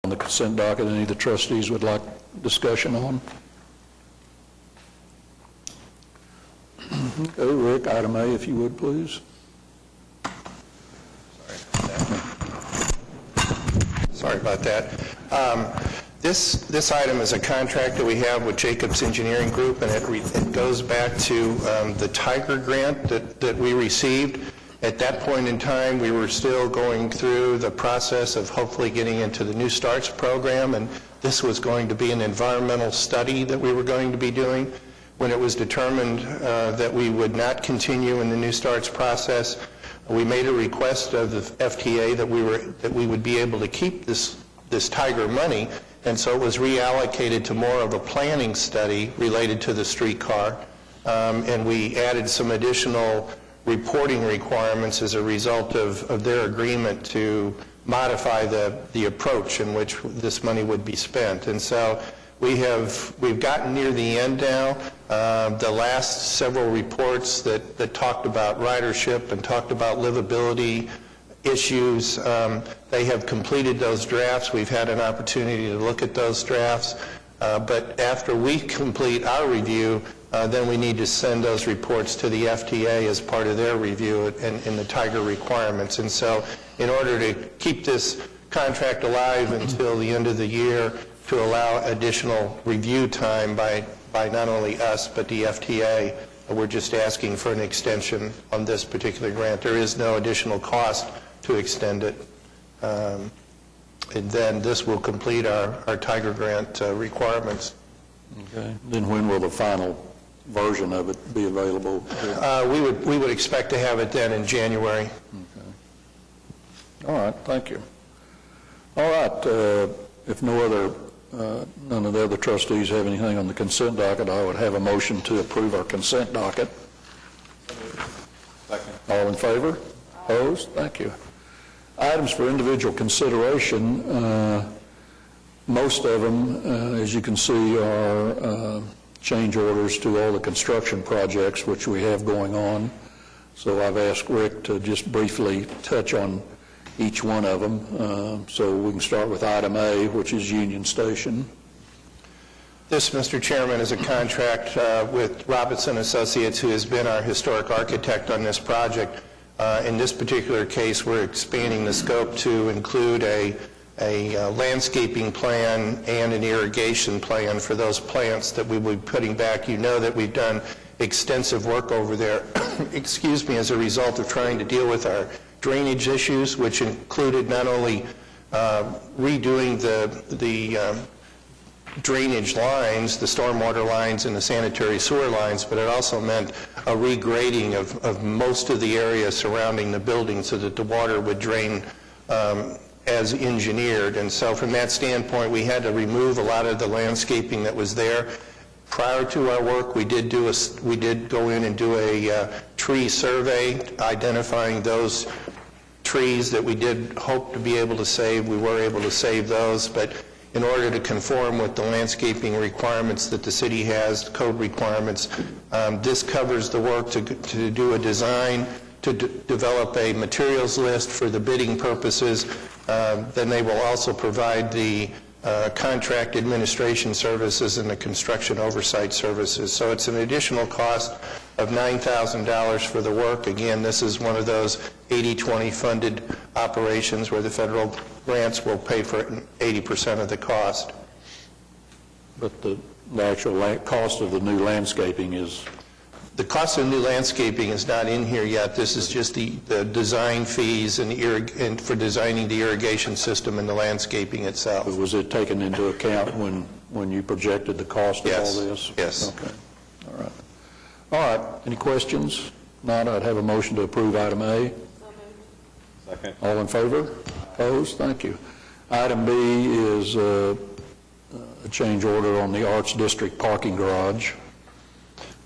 On the consent docket, any of the trustees would like discussion on? Okay, Rick, item A, if you would, please. Sorry about that. This item is a contract that we have with Jacobs Engineering Group, and it goes back to the Tiger grant that we received. At that point in time, we were still going through the process of hopefully getting into the New Starts program, and this was going to be an environmental study that we were going to be doing. When it was determined that we would not continue in the New Starts process, we made a request of the FTA that we would be able to keep this Tiger money, and so it was reallocated to more of a planning study related to the streetcar, and we added some additional reporting requirements as a result of their agreement to modify the approach in which this money would be spent. And so we've gotten near the end now. The last several reports that talked about ridership and talked about livability issues, they have completed those drafts. We've had an opportunity to look at those drafts. But after we complete our review, then we need to send those reports to the FTA as part of their review in the Tiger requirements. And so in order to keep this contract alive until the end of the year, to allow additional review time by not only us but the FTA, we're just asking for an extension on this particular grant. There is no additional cost to extend it. And then this will complete our Tiger grant requirements. Okay. Then when will the final version of it be available? We would expect to have it then in January. Okay. All right. Thank you. All right. If none of the other trustees have anything on the consent docket, I would have a motion to approve our consent docket. Second. All in favor? Opposed? Thank you. Items for individual consideration. Most of them, as you can see, are change orders to all the construction projects which we have going on. So I've asked Rick to just briefly touch on each one of them. So we can start with item A, which is Union Station. This, Mr. Chairman, is a contract with Robinson Associates, who has been our historic architect on this project. In this particular case, we're expanding the scope to include a landscaping plan and an irrigation plan for those plants that we will be putting back. You know that we've done extensive work over there, excuse me, as a result of trying to deal with our drainage issues, which included not only redoing the drainage lines, the stormwater lines and the sanitary sewer lines, but it also meant a regrading of most of the area surrounding the building so that the water would drain as engineered. And so from that standpoint, we had to remove a lot of the landscaping that was there. Prior to our work, we did go in and do a tree survey identifying those trees that we did hope to be able to save. We were able to save those, but in order to conform with the landscaping requirements that the city has, code requirements, this covers the work to do a design, to develop a materials list for the bidding purposes. Then they will also provide the contract administration services and the construction oversight services. So it's an additional cost of $9,000 for the work. Again, this is one of those 80-20 funded operations where the federal grants will pay for 80% of the cost. But the actual cost of the new landscaping is? The cost of new landscaping is not in here yet. This is just the design fees and for designing the irrigation system and the landscaping itself. But was it taken into account when you projected the cost of all this? Yes. Okay. All right. All right. Any questions? Not. I'd have a motion to approve item A. Second. All in favor? Opposed? Thank you. Item B is a change order on the Arts District parking garage.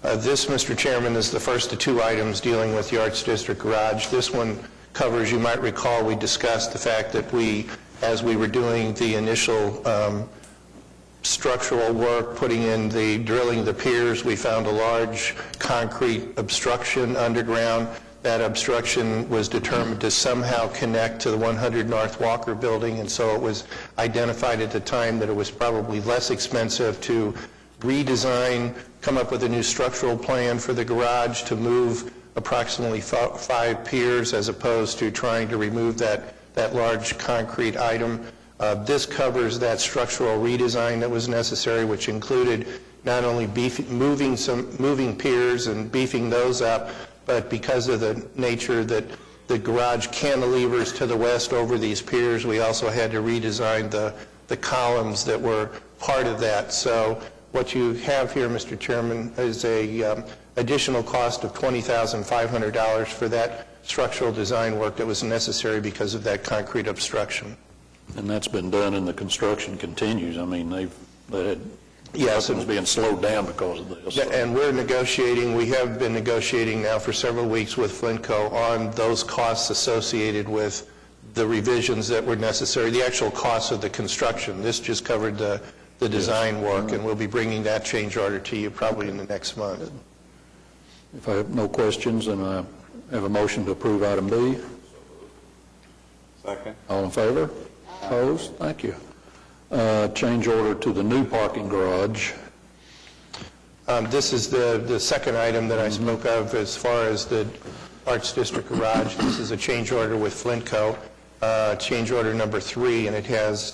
This, Mr. Chairman, is the first of two items dealing with the Arts District garage. This one covers, you might recall, we discussed the fact that as we were doing the initial structural work, drilling the piers, we found a large concrete obstruction underground that obstruction was determined to somehow connect to the 100 North Walker building, and so it was identified at the time that it was probably less expensive to redesign, come up with a new structural plan for the garage to move approximately 5 piers as opposed to trying to remove that large concrete item. This covers that structural redesign that was necessary, which included not only moving piers and beefing those up, but because of the nature that the garage cantilevers to the west over these piers, we also had to redesign the columns that were part of that. So what you have here, Mr. Chairman, is a additional cost of $20,500 for that structural design work that was necessary because of that concrete obstruction. And that's been done and the construction continues. I mean, they had, yes, nothing's being slowed down because of this. And we have been negotiating now for several weeks with Flintco on those costs associated with the revisions that were necessary, the actual costs of the construction. This just covered the design work, and we'll be bringing that change order to you probably in the next month. If I have no questions, then I have a motion to approve item B. Second. All in favor? Opposed? Thank you. Change order to the new parking garage. This is the second item that I spoke of as far as the Arts District garage. This is a change order with Flintco, change order number 3, and it has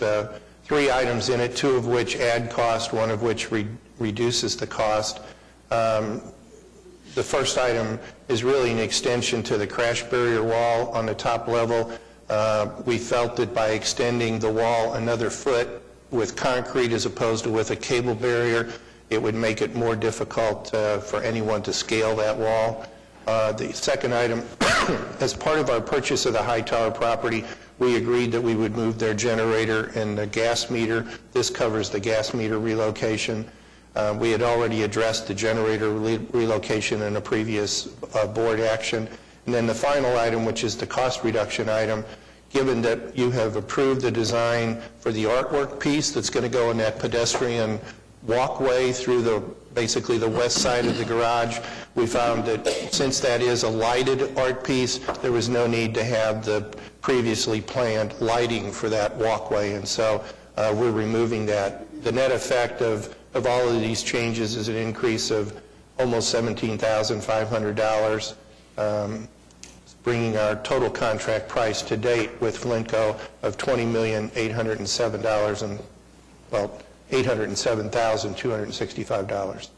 3 items in it, 2 of which add cost, 1 of which reduces the cost. The first item is really an extension to the crash barrier wall on the top level. We felt that by extending the wall another foot with concrete as opposed to with a cable barrier, it would make it more difficult for anyone to scale that wall. The second item, as part of our purchase of the Hightower property, we agreed that we would move their generator and the gas meter. This covers the gas meter relocation. We had already addressed the generator relocation in a previous board action. And then the final item, which is the cost reduction item, given that you have approved the design for the artwork piece that's going to go in that pedestrian walkway through basically the west side of the garage, we found that since that is a lighted art piece, there was no need to have the previously planned lighting for that walkway, and so we're removing that. The net effect of all of these changes is an increase of almost $17,500, bringing our total contract price to date with Flintco of $807,265.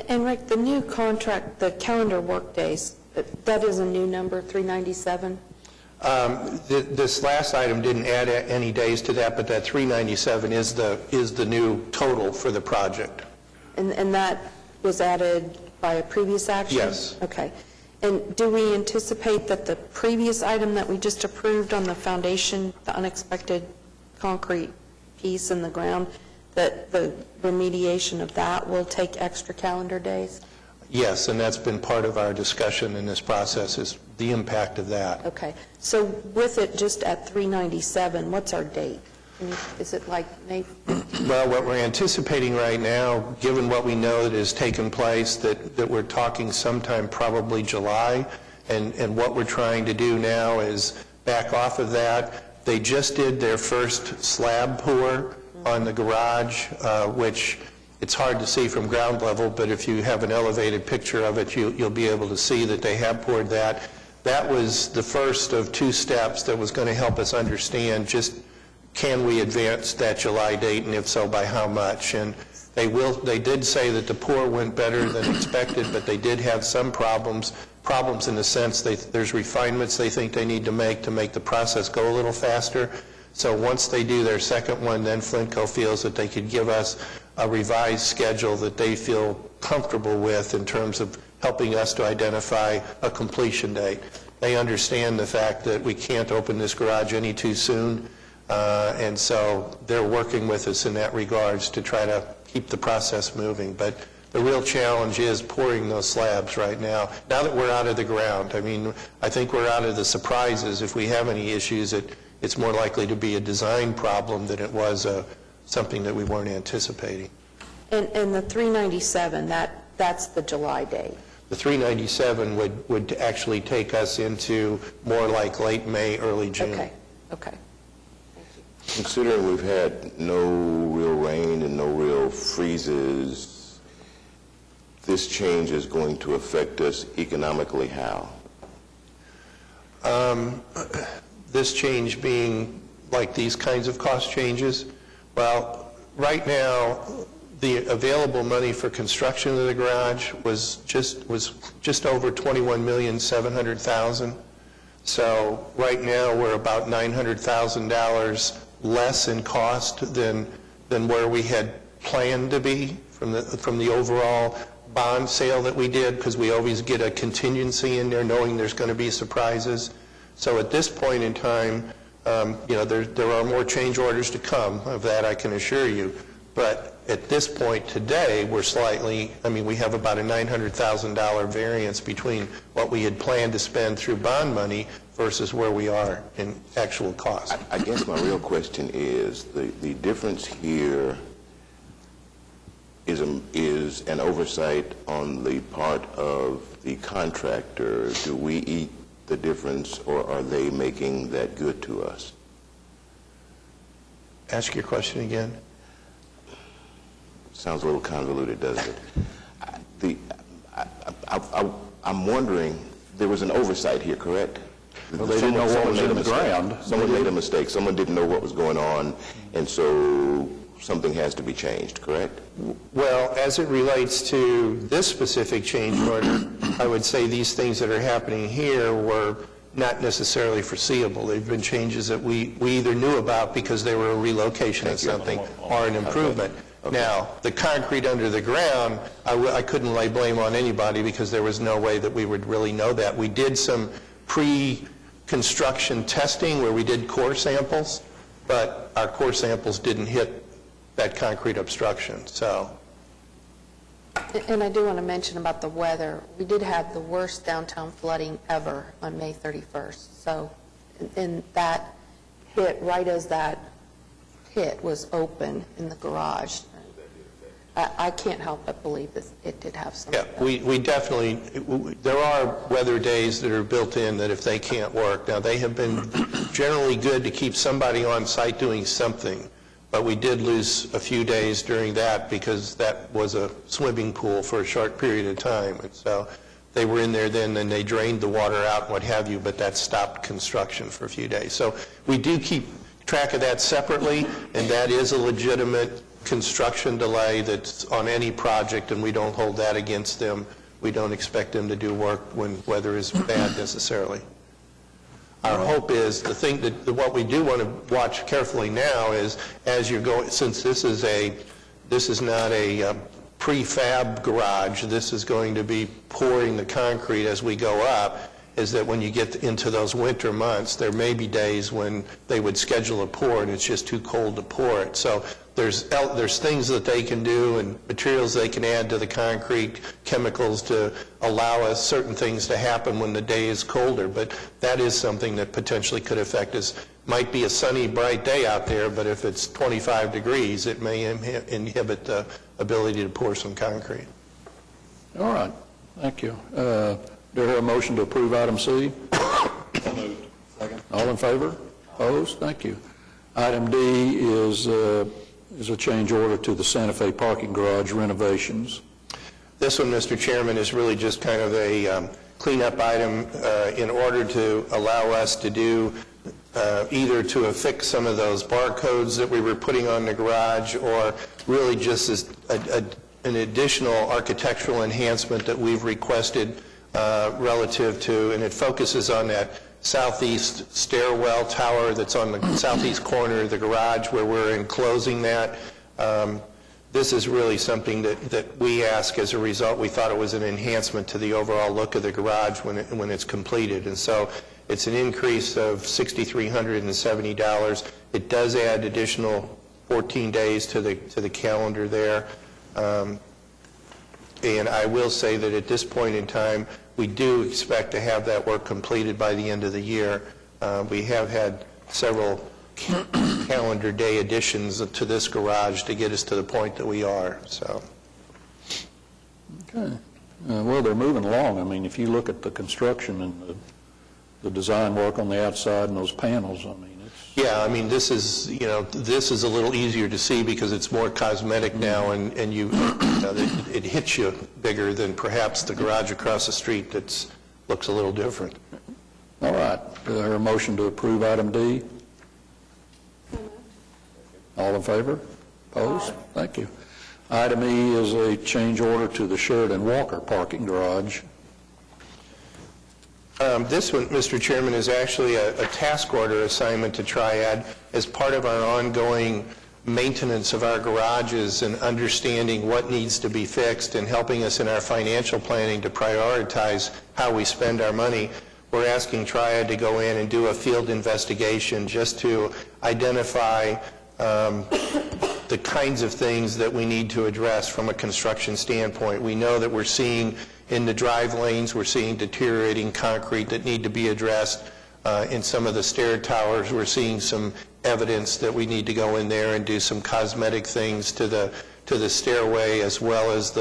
And Rick, the new contract, the calendar work days, that is a new number, 397? This last item didn't add any days to that, but that 397 is the new total for the project. And that was added by a previous action? Yes. Okay. And do we anticipate that the previous item that we just approved on the foundation, the unexpected concrete piece in the ground, that the remediation of that will take extra calendar days? Yes, and that's been part of our discussion in this process, is the impact of that. Okay. So with it just at 397, what's our date? Is it like May? Well, what we're anticipating right now, given what we know that has taken place, that we're talking sometime probably July, and what we're trying to do now is back off of that. They just did their first slab pour on the garage, which it's hard to see from ground level, but if you have an elevated picture of it, you'll be able to see that they have poured that. That was the first of 2 steps that was going to help us understand just can we advance that July date, and if so, by how much. And they did say that the pour went better than expected, but they did have some problems in the sense there's refinements they think they need to make the process go a little faster. So once they do their second one, then Flintco feels that they could give us a revised schedule that they feel comfortable with in terms of helping us to identify a completion date. They understand the fact that we can't open this garage any too soon, and so they're working with us in that regards to try to keep the process moving. But the real challenge is pouring those slabs right now that we're out of the ground. I mean, I think we're out of the surprises. If we have any issues, it's more likely to be a design problem than it was something that we weren't anticipating. And the 397, that's the July date? The 397 would actually take us into more like late May, early June. Okay. Considering we've had no real rain and no real freezes, this change is going to affect us economically how? This change being like these kinds of cost changes? Well, right now, the available money for construction of the garage was just over $21,700,000. So right now, we're about $900,000 less in cost than where we had planned to be from the overall bond sale that we did, because we always get a contingency in there knowing there's going to be surprises. So at this point in time, there are more change orders to come, of that I can assure you. But at this point today, we have about a $900,000 variance between what we had planned to spend through bond money versus where we are in actual cost. I guess my real question is, the difference here is an oversight on the part of the contractor. Do we eat the difference, or are they making that good to us? Ask your question again. Sounds a little convoluted, doesn't it? I'm wondering, there was an oversight here, correct? Well, they didn't know what was in the ground. Someone made a mistake. Someone didn't know what was going on, and so something has to be changed, correct? Well, as it relates to this specific change order, I would say these things that are happening here were not necessarily foreseeable. They've been changes that we either knew about because they were a relocation of something or an improvement. Okay. Now, the concrete under the ground, I couldn't lay blame on anybody because there was no way that we would really know that. We did some pre-construction testing where we did core samples, but our core samples didn't hit that concrete obstruction, so. And I do want to mention about the weather. We did have the worst downtown flooding ever on May 31st. So, and that hit right as that pit was open in the garage. I can't help but believe that it did have some. Yeah, we definitely, there are weather days that are built in that if they can't work. Now, they have been generally good to keep somebody on site doing something, but we did lose a few days during that because that was a swimming pool for a short period of time. And so they were in there then, and they drained the water out and what have you, but that stopped construction for a few days. So we do keep track of that separately, and that is a legitimate construction delay that's on any project, and we don't hold that against them. We don't expect them to do work when weather is bad necessarily. Our hope is, the thing that what we do want to watch carefully now is, as you're going, since this is not a prefab garage, this is going to be pouring the concrete as we go up, is that when you get into those winter months, there may be days when they would schedule a pour and it's just too cold to pour it. So there's things that they can do and materials they can add to the concrete, chemicals to allow us certain things to happen when the day is colder. But that is something that potentially could affect us. Might be a sunny, bright day out there, but if it's 25 degrees, it may inhibit the ability to pour some concrete. All right, thank you. Do I hear a motion to approve item C? So moved. Second. All in favor? Opposed? Thank you. Item D is a change order to the Santa Fe parking garage renovations. This one, Mr. Chairman, is really just kind of a cleanup item in order to allow us to do either to affix some of those barcodes that we were putting on the garage, or really just as an additional architectural enhancement that we've requested relative to, and it focuses on that southeast stairwell tower that's on the southeast corner of the garage where we're enclosing that. This is really something that we ask as a result. We thought it was an enhancement to the overall look of the garage when it's completed. And so it's an increase of $6,370. It does add additional 14 days to the calendar there. And I will say that at this point in time, we do expect to have that work completed by the end of the year. We have had several calendar day additions to this garage to get us to the point that we are. So. Okay. Well, they're moving along. I mean, if you look at the construction and the design work on the outside and those panels, I mean, it's... Yeah, I mean, this is, you know, this is a little easier to see because it's more cosmetic now, and you know, it hits you bigger than perhaps the garage across the street that looks a little different. All right. Do I hear a motion to approve item D? All in favor? Opposed? Thank you. Item E is a change order to the Sheridan Walker parking garage. This one, Mr. Chairman, is actually a task order assignment to Triad as part of our ongoing maintenance of our garages and understanding what needs to be fixed and helping us in our financial planning to prioritize how we spend our money. We're asking Triad to go in and do a field investigation just to identify the kinds of things that we need to address from a construction standpoint. We know that we're seeing in the drive lanes, we're seeing deteriorating concrete that need to be addressed. In some of the stair towers, we're seeing some evidence that we need to go in there and do some cosmetic things to the stairway, as well as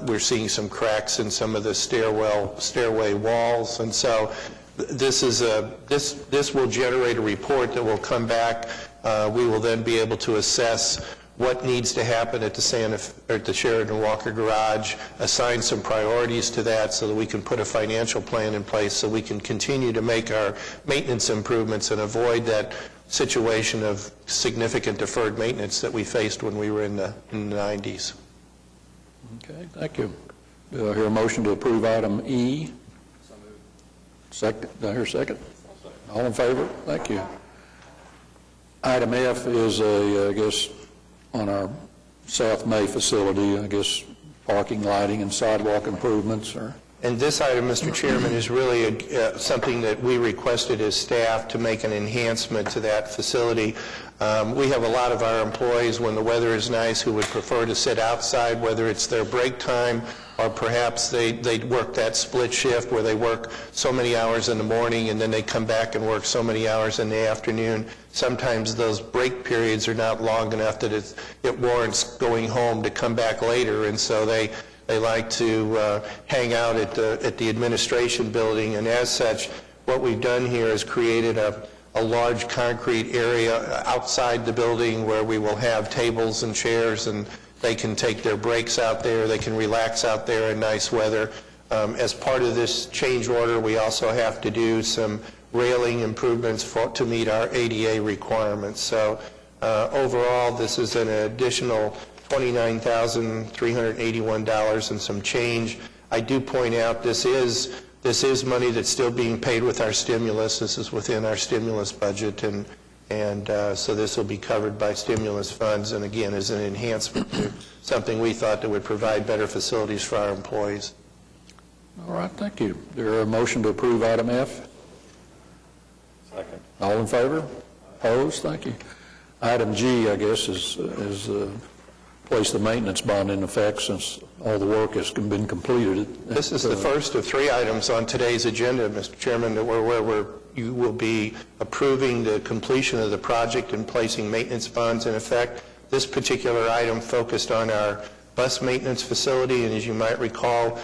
we're seeing some cracks in some of the stairway walls. And so this will generate a report that will come back. We will then be able to assess what needs to happen at the Sheridan Walker garage, assign some priorities to that so that we can put a financial plan in place so we can continue to make our maintenance improvements and avoid that situation of significant deferred maintenance that we faced when we were in the 90s. Okay, thank you. Do I hear a motion to approve item E? So moved. Second. Do I hear a second? All in favor? Thank you. Item F is I guess, on our South May facility, I guess, parking, lighting, and sidewalk improvements. And this item, Mr. Chairman, is really something that we requested as staff to make an enhancement to that facility. We have a lot of our employees, when the weather is nice, who would prefer to sit outside, whether it's their break time or perhaps they work that split shift where they work so many hours in the morning and then they come back and work so many hours in the afternoon. Sometimes those break periods are not long enough that it warrants going home to come back later, and so they like to hang out at the administration building. And as such, what we've done here is created a large concrete area outside the building where we will have tables and chairs, and they can take their breaks out there, they can relax out there in nice weather. As part of this change order, we also have to do some railing improvements to meet our ADA requirements. So overall, this is an additional $29,381 and some change. I do point out this is money that's still being paid with our stimulus. This is within our stimulus budget, and so this will be covered by stimulus funds, and again, is an enhancement to something we thought that would provide better facilities for our employees. All right, thank you. There a motion to approve item F? Second. All in favor? Opposed? Thank you. Item G, I guess, is place the maintenance bond in effect since all the work has been completed. This is the first of three items on today's agenda, Mr. Chairman, where you will be approving the completion of the project and placing maintenance bonds in effect. This particular item focused on our bus maintenance facility, and as you might recall,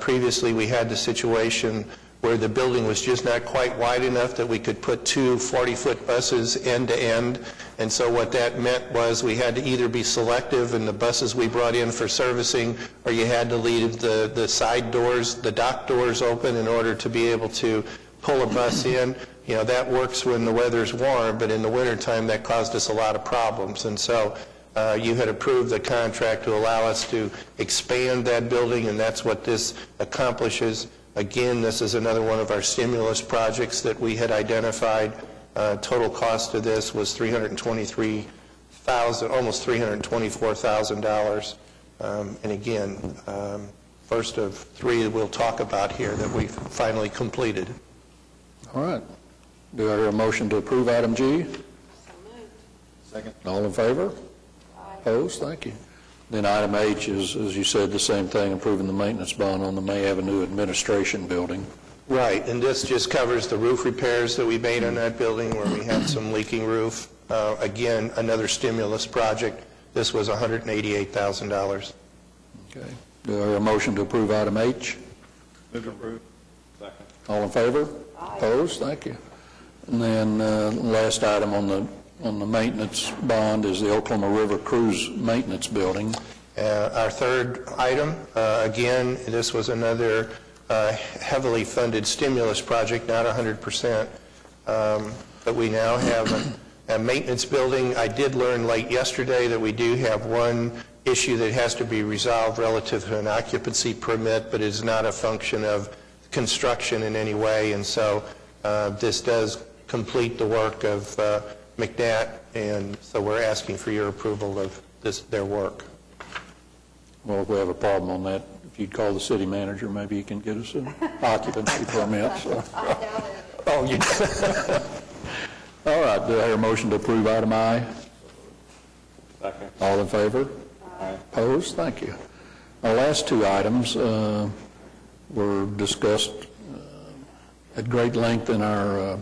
previously we had the situation where the building was just not quite wide enough that we could put two 40-foot buses end to end. And so what that meant was we had to either be selective in the buses we brought in for servicing, or you had to leave the side doors, the dock doors open in order to be able to pull a bus in. You know, that works when the weather's warm, but in the wintertime that caused us a lot of problems. And so you had approved the contract to allow us to expand that building, and that's what this accomplishes. Again, this is another one of our stimulus projects that we had identified. Total cost of this was $323,000, almost $324,000. And again, first of three that we'll talk about here that we've finally completed. All right. Do I hear a motion to approve item G? Second. All in favor? Opposed? Thank you. Then item H is, as you said, the same thing, approving the maintenance bond on the May Avenue Administration Building. Right, and this just covers the roof repairs that we made on that building where we had some leaking roof. Again, another stimulus project. This was $188,000. Okay. Do I hear a motion to approve item H? Move to approve. Second. All in favor? Opposed? Thank you. And then last item on the maintenance bond is the Oklahoma River Cruise Maintenance Building. Our third item, again, this was another heavily funded stimulus project, not 100%, but we now have a maintenance building. I did learn late yesterday that we do have one issue that has to be resolved relative to an occupancy permit, but is not a function of construction in any way, and so this does complete the work of McNatt, and so we're asking for your approval of their work. Well, if we have a problem on that, if you'd call the city manager, maybe he can get us an occupancy permit. So. Oh, you All right, do I hear a motion to approve item I? Second. All in favor? Aye. Opposed? Thank you. Our last two items were discussed at great length in our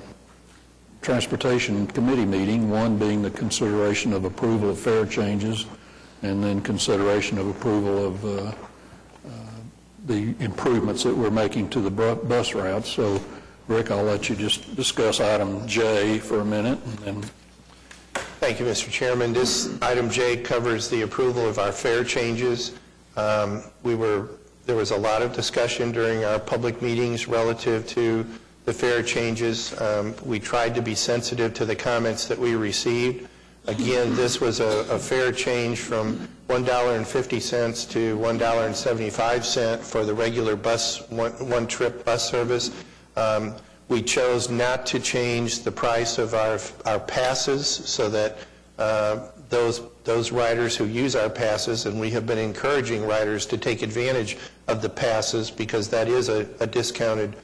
Transportation Committee meeting, one being the consideration of approval of fare changes, and then consideration of approval of the improvements that we're making to the bus routes. So, Rick, I'll let you just discuss item J for a minute. And then Thank you, Mr. Chairman. This item J covers the approval of our fare changes. There was a lot of discussion during our public meetings relative to the fare changes. We tried to be sensitive to the comments that we received. Again, this was a fare change from $1.50 to $1.75 for the regular bus, one-trip bus service. We chose not to change the price of our passes so that those riders who use our passes, and we have been encouraging riders to take advantage of the passes because that is a discounted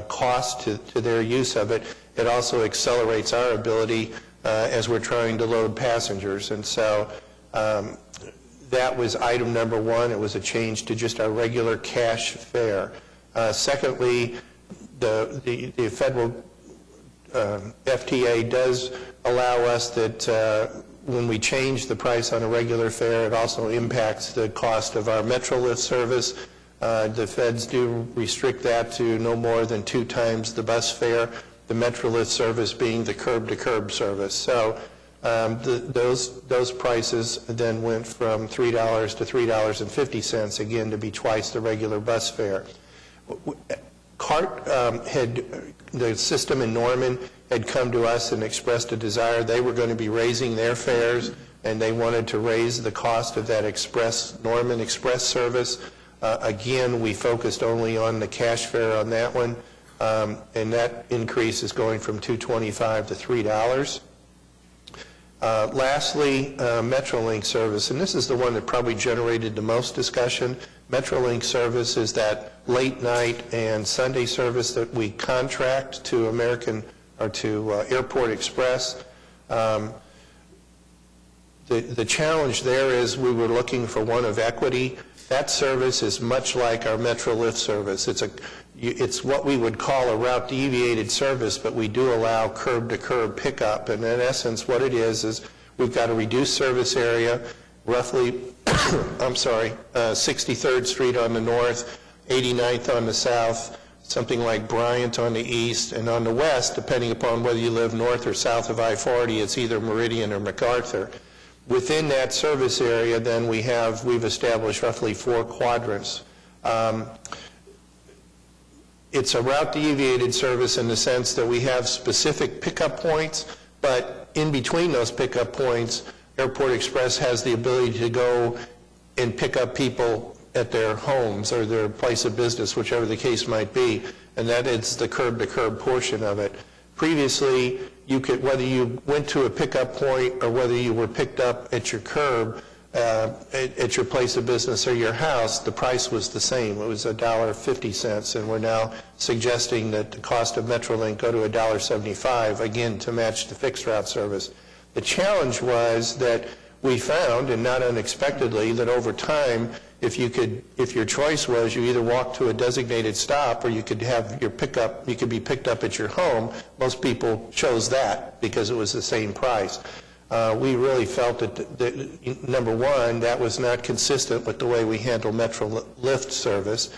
cost to their use of it. It also accelerates our ability as we're trying to load passengers. And so that was item number one. It was a change to just our regular cash fare. Secondly, the federal FTA does allow us that when we change the price on a regular fare, it also impacts the cost of our MetroLift service. The feds do restrict that to no more than 2 times the bus fare, the MetroLift service being the curb-to-curb service. So those prices then went from $3 to $3.50, again, to be twice the regular bus fare. CART the system in Norman had come to us and expressed a desire. They were going to be raising their fares, and they wanted to raise the cost of that Norman Express service. Again, we focused only on the cash fare on that one, and that increase is going from $2.25 to $3. Lastly, Metrolink service, and this is the one that probably generated the most discussion. Metrolink service is that late night and Sunday service that we contract to Airport Express. The challenge there is we were looking for one of equity. That service is much like our MetroLift service. It's what we would call a route deviated service, but we do allow curb-to-curb pickup. And in essence, what it is we've got a reduced service area, roughly, 63rd Street on the north, 89th on the south, something like Bryant on the east, and on the west, depending upon whether you live north or south of I-40, it's either Meridian or MacArthur. Within that service area, then we've established roughly 4 quadrants. It's a route deviated service in the sense that we have specific pickup points, but in between those pickup points, Airport Express has the ability to go and pick up people at their homes or their place of business, whichever the case might be, and that is the curb-to-curb portion of it. Previously, whether you went to a pickup point or whether you were picked up at your curb, at your place of business or your house, the price was the same. It was $1.50, and we're now suggesting that the cost of Metrolink go to $1.75, again, to match the fixed route service. The challenge was that we found, and not unexpectedly, that over time, if your choice was you either walk to a designated stop or you could be picked up at your home, most people chose that because it was the same price. we really felt that, number one, that was not consistent with the way we handle Metro Lift service.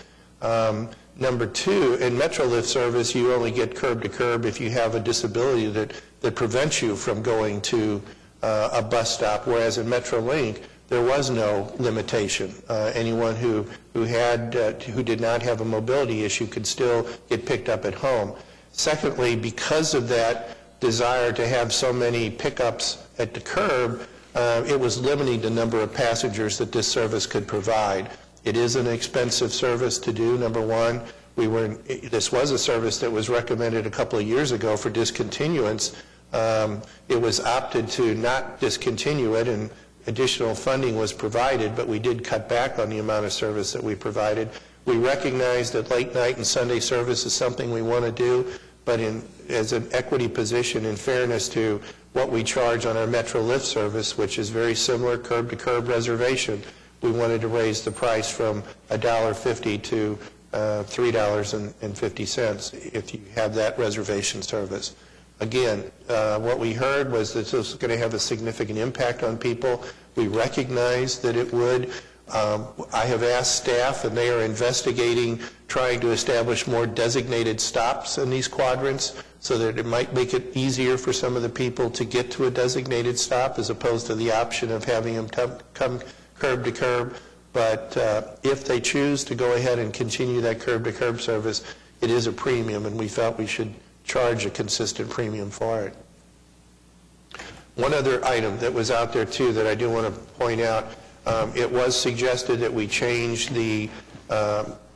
Number two, in Metro Lift service, you only get curb to curb if you have a disability that prevents you from going to a bus stop, whereas in MetroLink, there was no limitation. Anyone who did not have a mobility issue could still get picked up at home. Secondly, because of that desire to have so many pickups at the curb, it was limiting the number of passengers that this service could provide. It is an expensive service to do, number one. This was a service that was recommended a couple of years ago for discontinuance. It was opted to not discontinue it, and additional funding was provided, but we did cut back on the amount of service that we provided. We recognize that late night and Sunday service is something we want to do, but as an equity position, in fairness to what we charge on our Metro Lift service, which is very similar curb-to-curb reservation, we wanted to raise the price from $1.50 to $3.50 if you have that reservation service. Again, what we heard was that this was going to have a significant impact on people. We recognize that it would. I have asked staff, and they are investigating trying to establish more designated stops in these quadrants so that it might make it easier for some of the people to get to a designated stop as opposed to the option of having them come curb to curb. But if they choose to go ahead and continue that curb to curb service, it is a premium, and we felt we should charge a consistent premium for it. One other item that was out there too that I do want to point out, it was suggested that we change the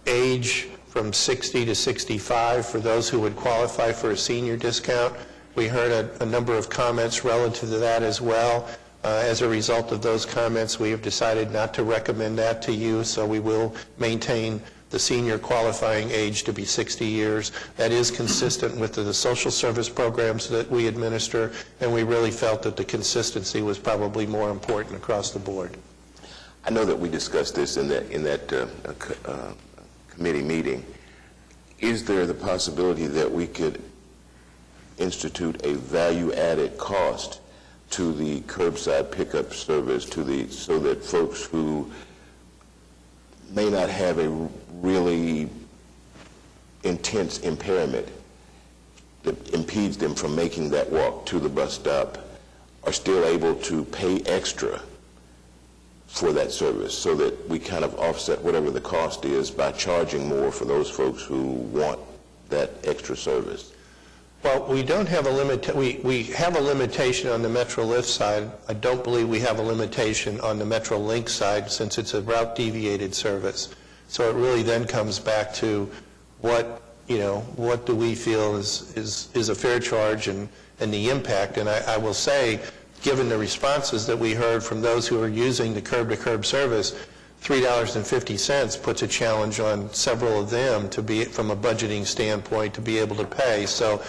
age from 60 to 65 for those who would qualify for a senior discount. We heard a number of comments relative to that as well. As a result of those comments, we have decided not to recommend that to you, so we will maintain the senior qualifying age to be 60 years. That is consistent with the social service programs that we administer, and we really felt that the consistency was probably more important across the board. I know that we discussed this in that committee meeting. Is there the possibility that we could institute a value-added cost to the curbside pickup service so that folks who may not have a really intense impairment that impedes them from making that walk to the bus stop are still able to pay extra for that service, so that we kind of offset whatever the cost is by charging more for those folks who want that extra service? Well, we don't have a limit. We have a limitation on the Metro Lift side. I don't believe we have a limitation on the Metro Link side, since it's a route deviated service. So it really then comes back to what do we feel is a fair charge and the impact. And I will say, given the responses that we heard from those who are using the curb-to-curb service, $3.50 puts a challenge on several of them to be, from a budgeting standpoint, to be able to pay. So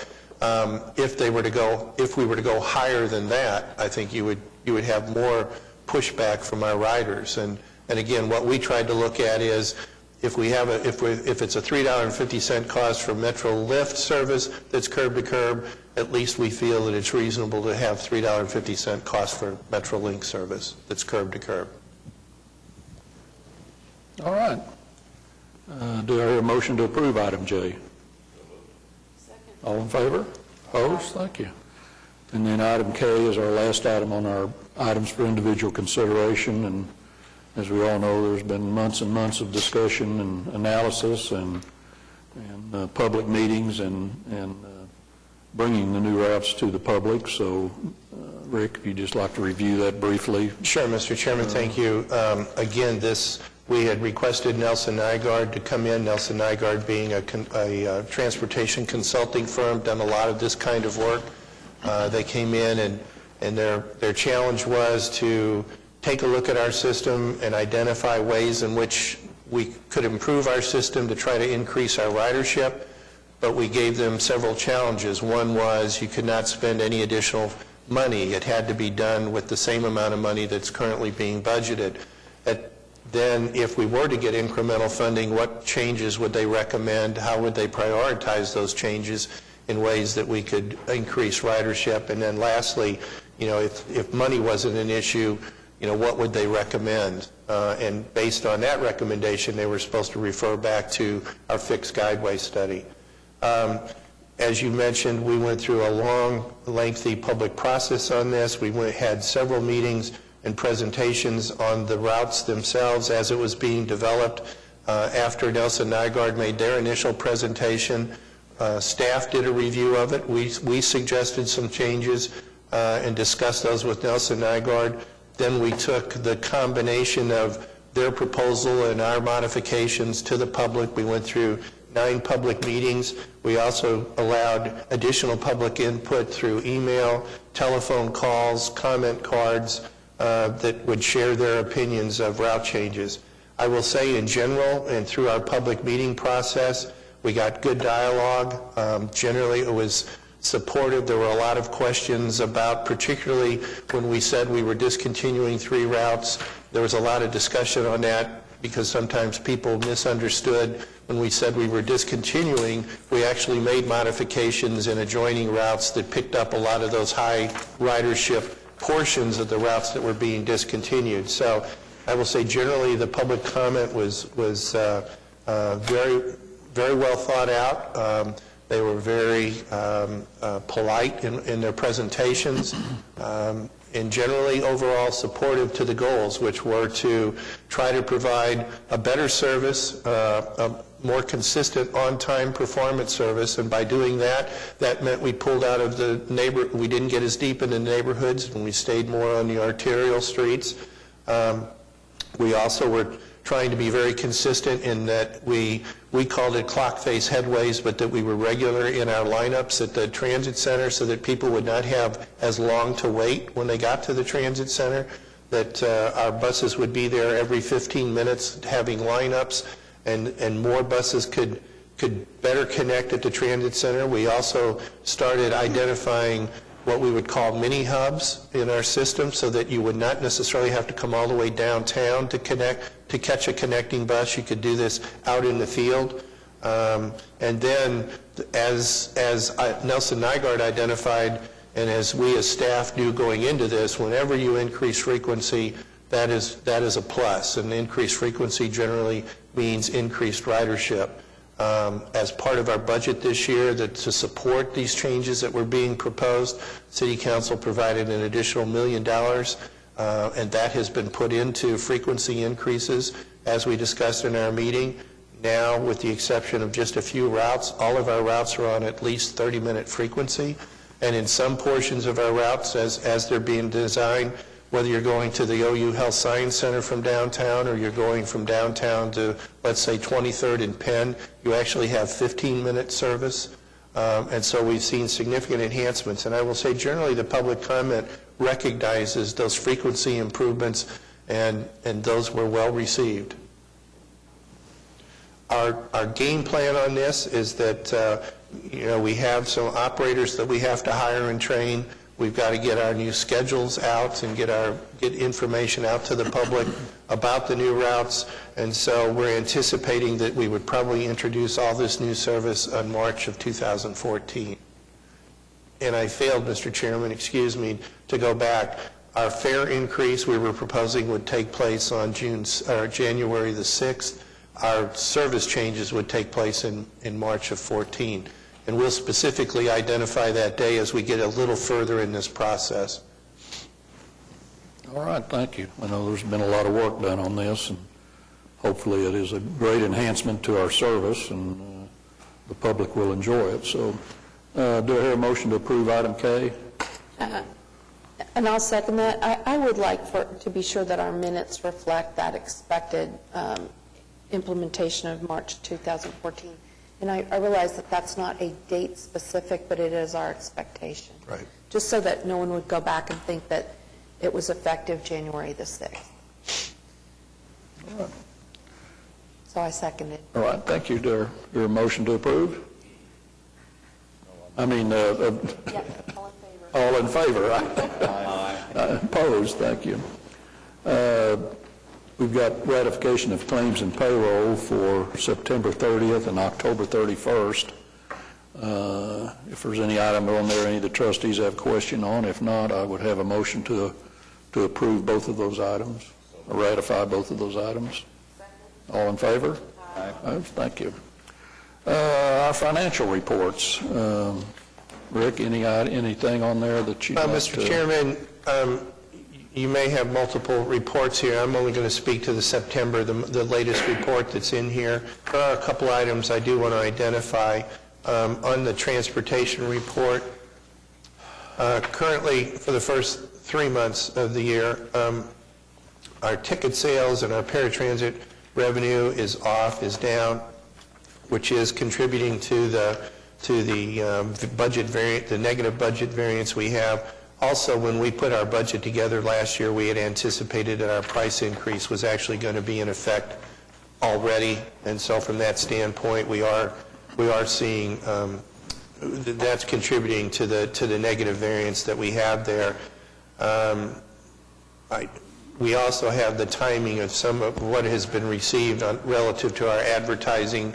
if we were to go higher than that, I think you would have more pushback from our riders. And again, what we tried to look at is, if it's a $3.50 cost for Metro Lift service that's curb to curb, at least we feel that it's reasonable to have $3.50 cost for Metro Link service that's curb to curb. All right. Do I hear a motion to approve item J? Second. All in favor? Opposed? Thank you. And then item K is our last item on our items for individual consideration. And as we all know, there's been months and months of discussion and analysis and public meetings and bringing the new routes to the public. So, Rick, if you'd just like to review that briefly. Sure, Mr. Chairman, thank you. Again, we had requested Nelson Nygaard to come in. Nelson Nygaard being a transportation consulting firm, done a lot of this kind of work. They came in and their challenge was to take a look at our system and identify ways in which we could improve our system to try to increase our ridership. But we gave them several challenges. One was you could not spend any additional money. It had to be done with the same amount of money that's currently being budgeted. Then if we were to get incremental funding, what changes would they recommend? How would they prioritize those changes in ways that we could increase ridership? And then lastly, if money wasn't an issue, what would they recommend? And based on that recommendation, they were supposed to refer back to our fixed guideway study. As you mentioned, we went through a long, lengthy public process on this. We had several meetings and presentations on the routes themselves as it was being developed. After Nelson Nygaard made their initial presentation, staff did a review of it. We suggested some changes and discussed those with Nelson Nygaard. Then we took the combination of their proposal and our modifications to the public. We went through 9 public meetings. We also allowed additional public input through email, telephone calls, comment cards that would share their opinions of route changes. I will say in general and through our public meeting process, we got good dialogue. Generally, it was supportive. There were a lot of questions about, particularly when we said we were discontinuing 3 routes, there was a lot of discussion on that because sometimes people misunderstood. When we said we were discontinuing, we actually made modifications in adjoining routes that picked up a lot of those high ridership portions of the routes that were being discontinued. So I will say generally the public comment was very, very well thought out. They were very polite in their presentations, and generally overall supportive to the goals, which were to try to provide a better service, a more consistent on-time performance service, and by doing that, that meant we pulled out of the we didn't get as deep in the neighborhoods, and we stayed more on the arterial streets. We also were trying to be very consistent in that we called it clock face headways, but that we were regular in our lineups at the transit center so that people would not have as long to wait when they got to the transit center, that our buses would be there every 15 minutes having lineups, and more buses could better connect at the transit center. We also started identifying what we would call mini hubs in our system so that you would not necessarily have to come all the way downtown to catch a connecting bus. You could do this out in the field. And then as Nelson Nygaard identified, and as we as staff knew going into this, whenever you increase frequency, that is a plus. And increased frequency generally means increased ridership. As part of our budget this year, to support these changes that were being proposed, City Council provided an additional $1 million, and that has been put into frequency increases, as we discussed in our meeting. Now, with the exception of just a few routes, all of our routes are on at least 30-minute frequency, and in some portions of our routes, as they're being designed, whether you're going to the OU Health Science Center from downtown or you're going from downtown to, let's say, 23rd and Penn, you actually have 15-minute service. And so we've seen significant enhancements. And I will say generally the public comment recognizes those frequency improvements, and those were well received. Our game plan on this is that we have some operators that we have to hire and train. We've got to get our new schedules out and get information out to the public about the new routes. And so we're anticipating that we would probably introduce all this new service in March of 2014. And I failed, Mr. Chairman, excuse me, to go back. Our fare increase we were proposing would take place on January the 6th. Our service changes would take place in March of 14. And we'll specifically identify that day as we get a little further in this process. All right, thank you. I know there's been a lot of work done on this, and hopefully it is a great enhancement to our service, and the public will enjoy it. So do I hear a motion to approve item K? And I'll second that. I would like to be sure that our minutes reflect that expected implementation of March 2014. And I realize that that's not a date specific, but it is our expectation. Right. Just so that no one would go back and think that it was effective January the 6th. All right. So I second it. All right, thank you. Do I hear a motion to approve? I mean, Yeah, all in favor. all in favor, right? Opposed, thank you. We've got ratification of claims and payroll for September 30th and October 31st. If there's any item on there any of the trustees have a question on, if not, I would have a motion to approve both of those items, or ratify both of those items. All in favor? Aye. Thank you. Our financial reports. Rick, anything on there that you'd like to... Mr. Chairman, you may have multiple reports here. I'm only going to speak to the September, the latest report that's in here. There are a couple items I do want to identify. On the transportation report, currently for the first 3 months of the year, our ticket sales and our paratransit revenue is down, which is contributing to the budget variant, the negative budget variance we have. Also, when we put our budget together last year, we had anticipated that our price increase was actually going to be in effect already, and so from that standpoint, we are seeing that's contributing to the negative variance that we have there. We also have the timing of some of what has been received relative to our advertising.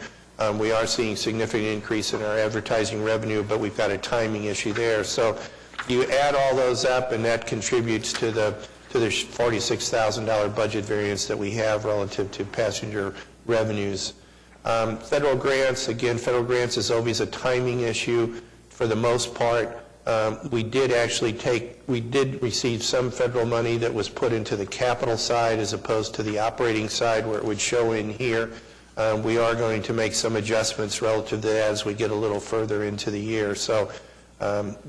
We are seeing significant increase in our advertising revenue, but we've got a timing issue there. So you add all those up, and that contributes to the $46,000 budget variance that we have relative to passenger revenues. Federal grants, again, federal grants is always a timing issue for the most part. We did receive some federal money that was put into the capital side as opposed to the operating side where it would show in here. We are going to make some adjustments relative to that as we get a little further into the year. So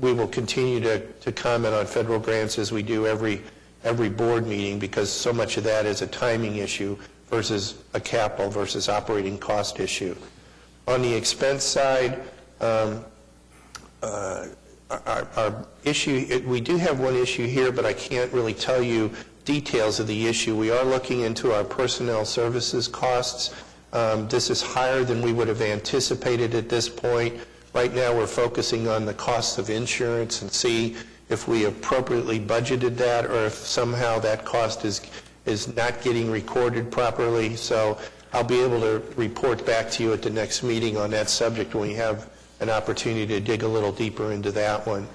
we will continue to comment on federal grants as we do every board meeting, because so much of that is a timing issue versus a capital versus operating cost issue. On the expense side, our issue, we do have one issue here, but I can't really tell you details of the issue. We are looking into our personnel services costs. This is higher than we would have anticipated at this point. Right now we're focusing on the costs of insurance and see if we appropriately budgeted that or if somehow that cost is not getting recorded properly. So I'll be able to report back to you at the next meeting on that subject when we have an opportunity to dig a little deeper into that one.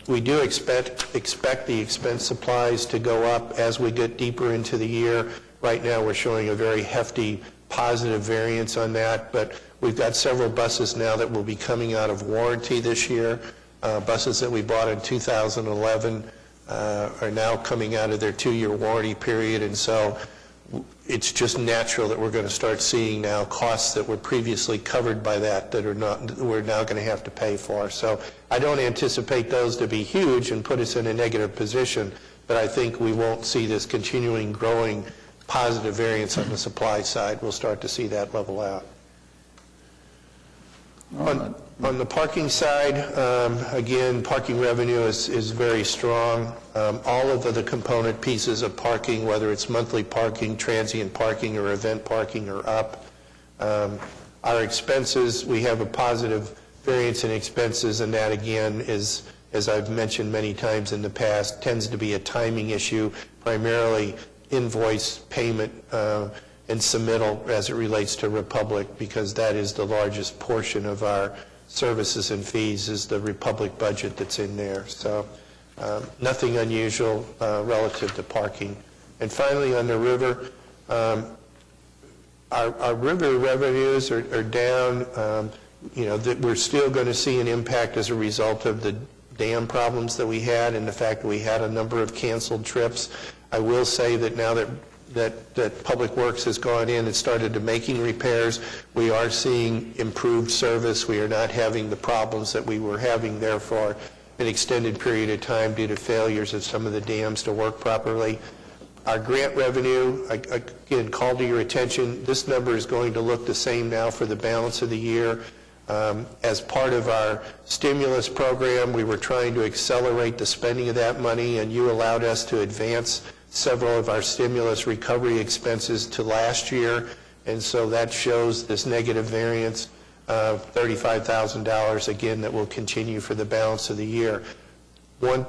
We do expect the expense supplies to go up as we get deeper into the year. Right now we're showing a very hefty positive variance on that, but we've got several buses now that will be coming out of warranty this year. Buses that we bought in 2011 are now coming out of their 2-year warranty period, and so it's just natural that we're going to start seeing now costs that were previously covered by that are not, we're now going to have to pay for. So I don't anticipate those to be huge and put us in a negative position, but I think we won't see this continuing growing positive variance on the supply side. We'll start to see that level out. On the parking side, again, parking revenue is very strong. All of the component pieces of parking, whether it's monthly parking, transient parking, or event parking, are up. Our expenses, we have a positive variance in expenses, and that, again, is, as I've mentioned many times in the past, tends to be a timing issue, primarily invoice payment and submittal as it relates to Republic, because that is the largest portion of our services and fees is the Republic budget that's in there. So nothing unusual relative to parking. And finally, on the river, our river revenues are down. We're still going to see an impact as a result of the dam problems that we had and the fact that we had a number of canceled trips. I will say that now that Public Works has gone in and started to making repairs, we are seeing improved service. We are not having the problems that we were having there for an extended period of time due to failures of some of the dams to work properly. Our grant revenue, again, call to your attention, this number is going to look the same now for the balance of the year. As part of our stimulus program, we were trying to accelerate the spending of that money, and you allowed us to advance several of our stimulus recovery expenses to last year, and so that shows this negative variance of $35,000, again, that will continue for the balance of the year. One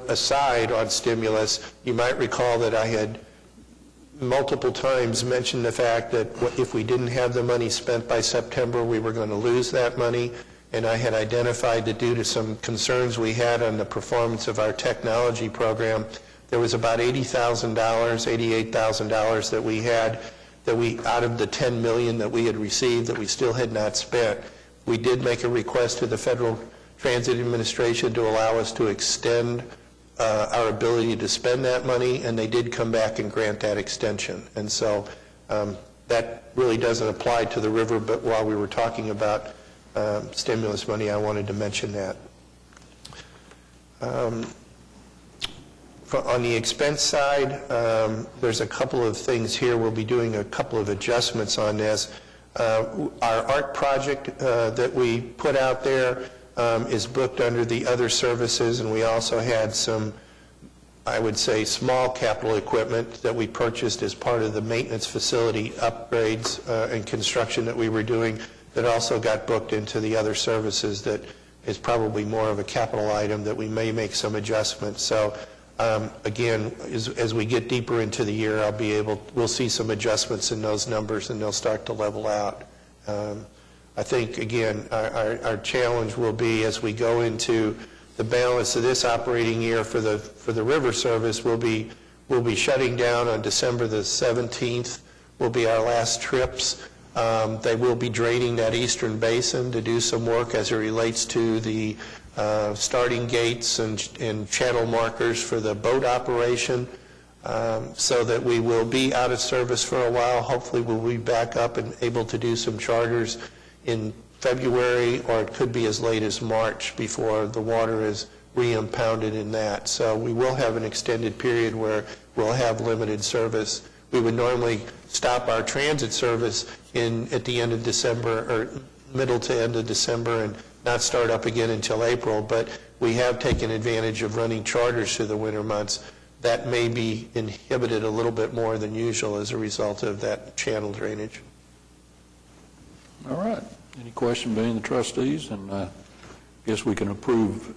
aside on stimulus, you might recall that I had multiple times mentioned the fact that if we didn't have the money spent by September, we were going to lose that money, and I had identified that due to some concerns we had on the performance of our technology program, there was about $80,000, $88,000 that we had out of the $10 million that we had received that we still had not spent. We did make a request to the Federal Transit Administration to allow us to extend our ability to spend that money, and they did come back and grant that extension. And so that really doesn't apply to the river, but while we were talking about stimulus money, I wanted to mention that. On the expense side, there's a couple of things here. We'll be doing a couple of adjustments on this. Our art project that we put out there is booked under the other services, and we also had some, I would say, small capital equipment that we purchased as part of the maintenance facility upgrades and construction that we were doing that also got booked into the other services. That is probably more of a capital item that we may make some adjustments. So again, as we get deeper into the year, we'll see some adjustments in those numbers, and they'll start to level out. I think, again, our challenge will be as we go into the balance of this operating year for the river service, we'll be shutting down on December the 17th, will be our last trips. They will be draining that eastern basin to do some work as it relates to the starting gates and channel markers for the boat operation, so that we will be out of service for a while. Hopefully we'll be back up and able to do some charters in February, or it could be as late as March before the water is re-impounded in that. So we will have an extended period where we'll have limited service. We would normally stop our transit service at the end of December, or middle to end of December, and not start up again until April, but we have taken advantage of running charters through the winter months. That may be inhibited a little bit more than usual as a result of that channel drainage. All right. Any question by any of the trustees? And I guess we can approve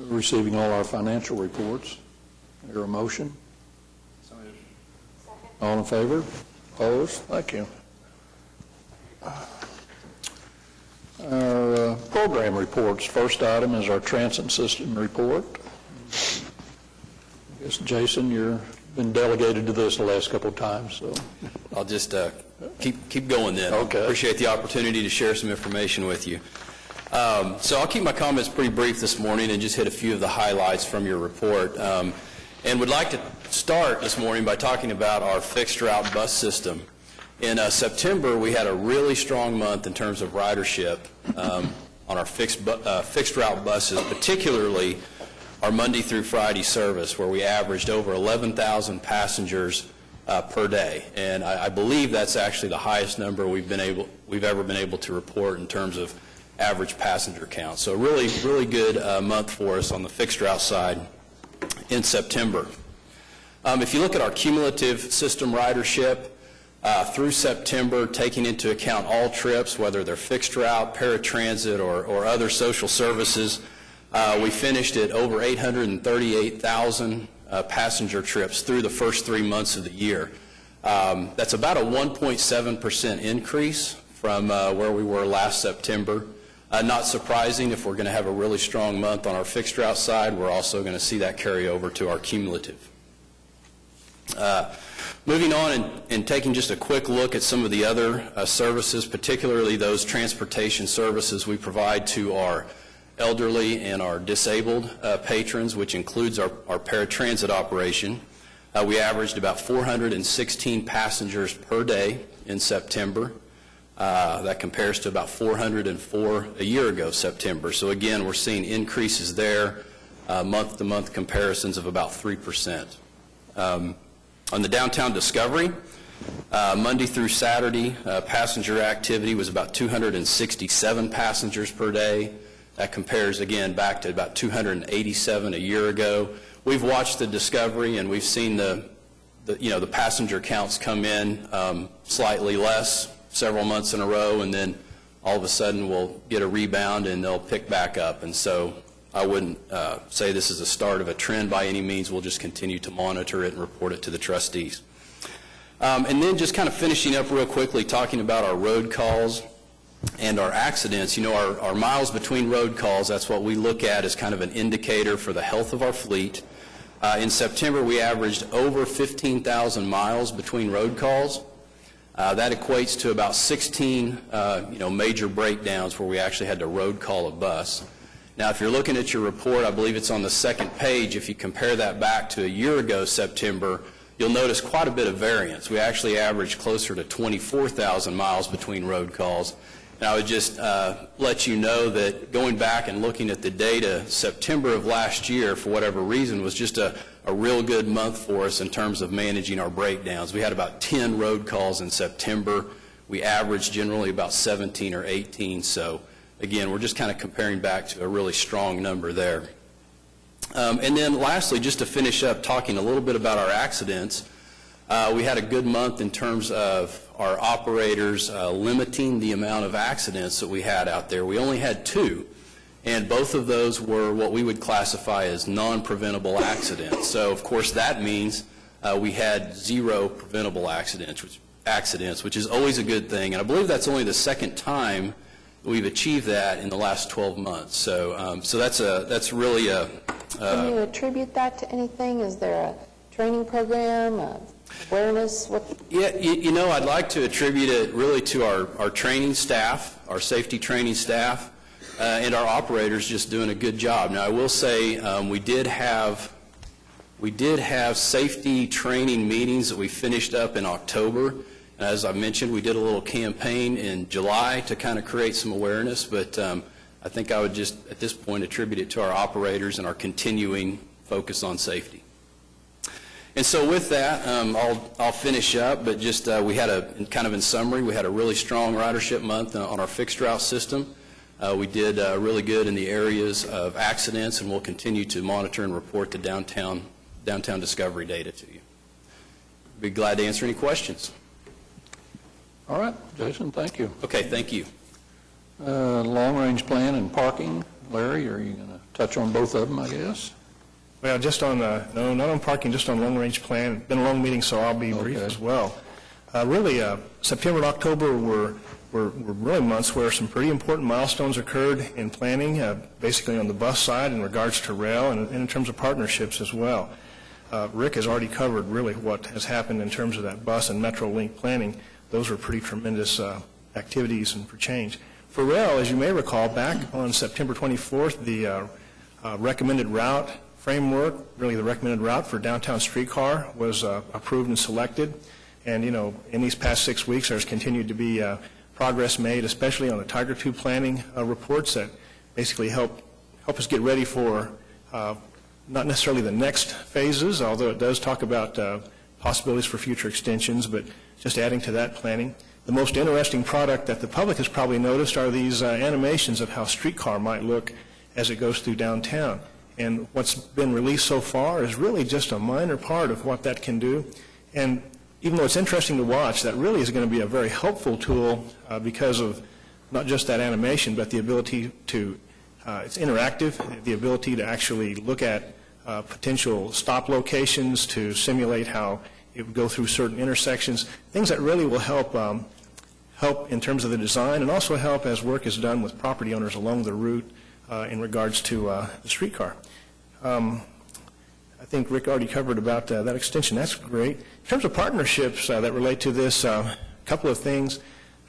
receiving all our financial reports. Is there a motion? All in favor? Opposed? Thank you. Our program reports. First item is our transit system report. I guess, Jason, you've been delegated to this the last couple of times, so. I'll just keep going then. Okay. Appreciate the opportunity to share some information with you. So I'll keep my comments pretty brief this morning and just hit a few of the highlights from your report. And would like to start this morning by talking about our fixed route bus system. In September, we had a really strong month in terms of ridership on our fixed route buses, particularly our Monday through Friday service, where we averaged over 11,000 passengers per day. And I believe that's actually the highest number we've ever been able to report in terms of average passenger count. So really good month for us on the fixed route side in September. If you look at our cumulative system ridership through September, taking into account all trips, whether they're fixed route, paratransit, or other social services, we finished at over 838,000 passenger trips through the first 3 months of the year. That's about a 1.7% increase from where we were last September. Not surprising, if we're going to have a really strong month on our fixed route side, we're also going to see that carry over to our cumulative. Moving on and taking just a quick look at some of the other services, particularly those transportation services we provide to our elderly and our disabled patrons, which includes our paratransit operation. We averaged about 416 passengers per day in September. That compares to about 404 a year ago, September. So again, we're seeing increases there, month-to-month comparisons of about 3%. On the downtown Discovery, Monday through Saturday, passenger activity was about 267 passengers per day. That compares, again, back to about 287 a year ago. We've watched the Discovery, and we've seen the passenger counts come in slightly less several months in a row, and then all of a sudden we'll get a rebound and they'll pick back up. And so I wouldn't say this is a start of a trend by any means. We'll just continue to monitor it and report it to the trustees. And then just kind of finishing up real quickly, talking about our road calls and our accidents. You know, our miles between road calls, that's what we look at as kind of an indicator for the health of our fleet. In September, we averaged over 15,000 miles between road calls. That equates to about 16 major breakdowns where we actually had to road call a bus. Now, if you're looking at your report, I believe it's on the second page. If you compare that back to a year ago, September, you'll notice quite a bit of variance. We actually averaged closer to 24,000 miles between road calls. And I would just let you know that going back and looking at the data, September of last year, for whatever reason, was just a real good month for us in terms of managing our breakdowns. We had about 10 road calls in September. We averaged generally about 17 or 18. So, again, we're just kind of comparing back to a really strong number there. And then lastly, just to finish up talking a little bit about our accidents, we had a good month in terms of our operators limiting the amount of accidents that we had out there. We only had 2, and both of those were what we would classify as non-preventable accidents. So, of course, that means we had 0 preventable accidents, which is always a good thing. And I believe that's only the second time we've achieved that in the last 12 months. So, that's really a... Can you attribute that to anything? Is there a training program, awareness? Yeah, you know, I'd like to attribute it really to our training staff, our safety training staff, and our operators just doing a good job. Now, I will say we did have safety training meetings that we finished up in October. And as I mentioned, we did a little campaign in July to kind of create some awareness, but I think I would just, at this point, attribute it to our operators and our continuing focus on safety. And so with that, I'll finish up, but just we had kind of in summary, we had a really strong ridership month on our fixed route system. We did really good in the areas of accidents, and we'll continue to monitor and report the downtown discovery data to you. Be glad to answer any questions. All right, Jason, thank you. Okay, thank you. Long-range plan and parking. Larry, are you going to touch on both of them, I guess? Well, just on, no, not on parking, just on long-range plan. It's been a long meeting, so I'll be brief as well. Really, September and October were really months where some pretty important milestones occurred in planning, basically on the bus side in regards to rail and in terms of partnerships as well. Rick has already covered really what has happened in terms of that bus and Metrolink planning. Those were pretty tremendous activities and for change. For rail, as you may recall, back on September 24th, the recommended route framework, really the recommended route for downtown streetcar was approved and selected. And, you know, in these past 6 weeks, there's continued to be progress made, especially on the Tiger 2 planning reports that basically help us get ready for not necessarily the next phases, although it does talk about possibilities for future extensions, but just adding to that planning. The most interesting product that the public has probably noticed are these animations of how streetcar might look as it goes through downtown. And what's been released so far is really just a minor part of what that can do. And even though it's interesting to watch, that really is going to be a very helpful tool because of not just that animation, but the ability to, it's interactive, the ability to actually look at potential stop locations, to simulate how it would go through certain intersections, things that really will help in terms of the design and also help as work is done with property owners along the route in regards to the streetcar. I think Rick already covered about that extension. That's great. In terms of partnerships that relate to this, a couple of things.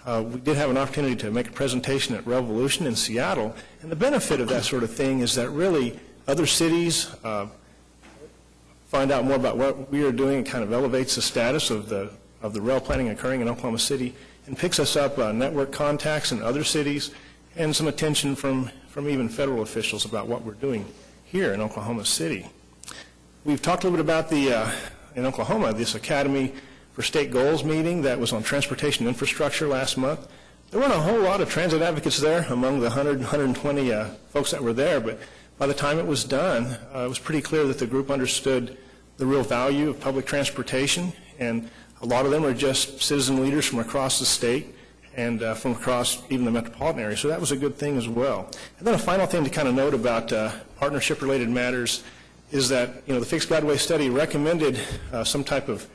We did have an opportunity to make a presentation at Revolution in Seattle, and the benefit of that sort of thing is that really other cities find out more about what we are doing and kind of elevates the status of the rail planning occurring in Oklahoma City and picks us up network contacts in other cities and some attention from even federal officials about what we're doing here in Oklahoma City. We've talked a little bit about in Oklahoma, this Academy for State Goals meeting that was on transportation infrastructure last month. There weren't a whole lot of transit advocates there among the 120 folks that were there, but by the time it was done, it was pretty clear that the group understood the real value of public transportation, and a lot of them are just citizen leaders from across the state and from across even the metropolitan area, so that was a good thing as well. And then a final thing to kind of note about partnership-related matters is that, you know, the Fixed Guideway study recommended some type of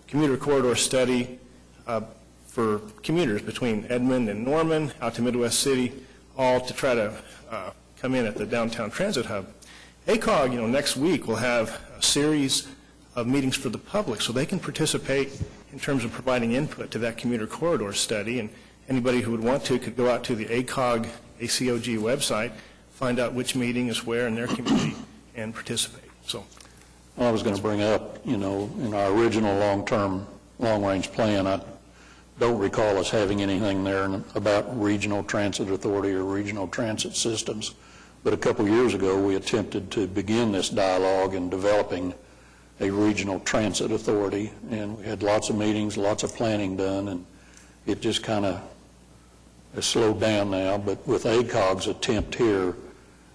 commuter corridor study for commuters between Edmond and Norman, out to Midwest City, all to try to come in at the downtown transit hub. ACOG, next week will have a series of meetings for the public, so they can participate in terms of providing input to that commuter corridor study, and anybody who would want to could go out to the ACOG website, find out which meeting is where in their community, and participate. So, I was going to bring up, in our original long-range plan, I don't recall us having anything there about regional transit authority or regional transit systems. But a couple years ago, we attempted to begin this dialogue in developing a regional transit authority, and we had lots of meetings, lots of planning done, and it just kind of has slowed down now. But with ACOG's attempt here,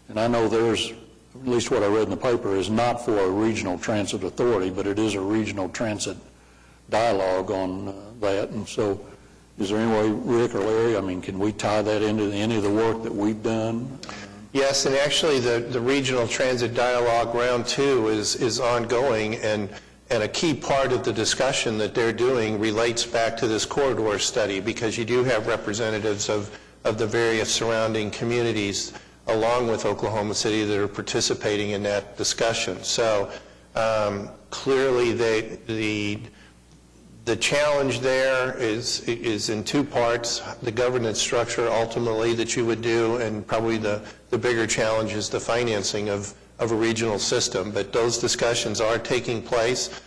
and I know there's, at least what I read in the paper, is not for a regional transit authority, but it is a regional transit dialogue on that. And so is there any way, Rick or Larry, can we tie that into any of the work that we've done? Yes, and actually the Regional Transit Dialogue Round 2 is ongoing, and a key part of the discussion that they're doing relates back to this corridor study, because you do have representatives of the various surrounding communities along with Oklahoma City that are participating in that discussion. So clearly the challenge there is in two parts: the governance structure ultimately that you would do, and probably the bigger challenge is the financing of a regional system. But those discussions are taking place.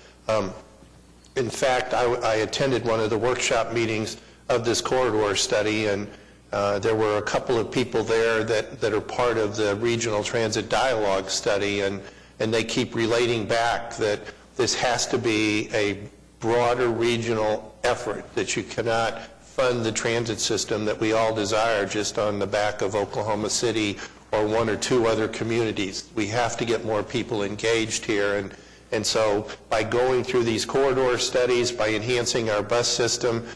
In fact, I attended one of the workshop meetings of this corridor study, and there were a couple of people there that are part of the Regional Transit Dialogue study, and they keep relating back that this has to be a broader regional effort, that you cannot fund the transit system that we all desire just on the back of Oklahoma City or one or two other communities. We have to get more people engaged here, and so by going through these corridor studies, by enhancing our bus system,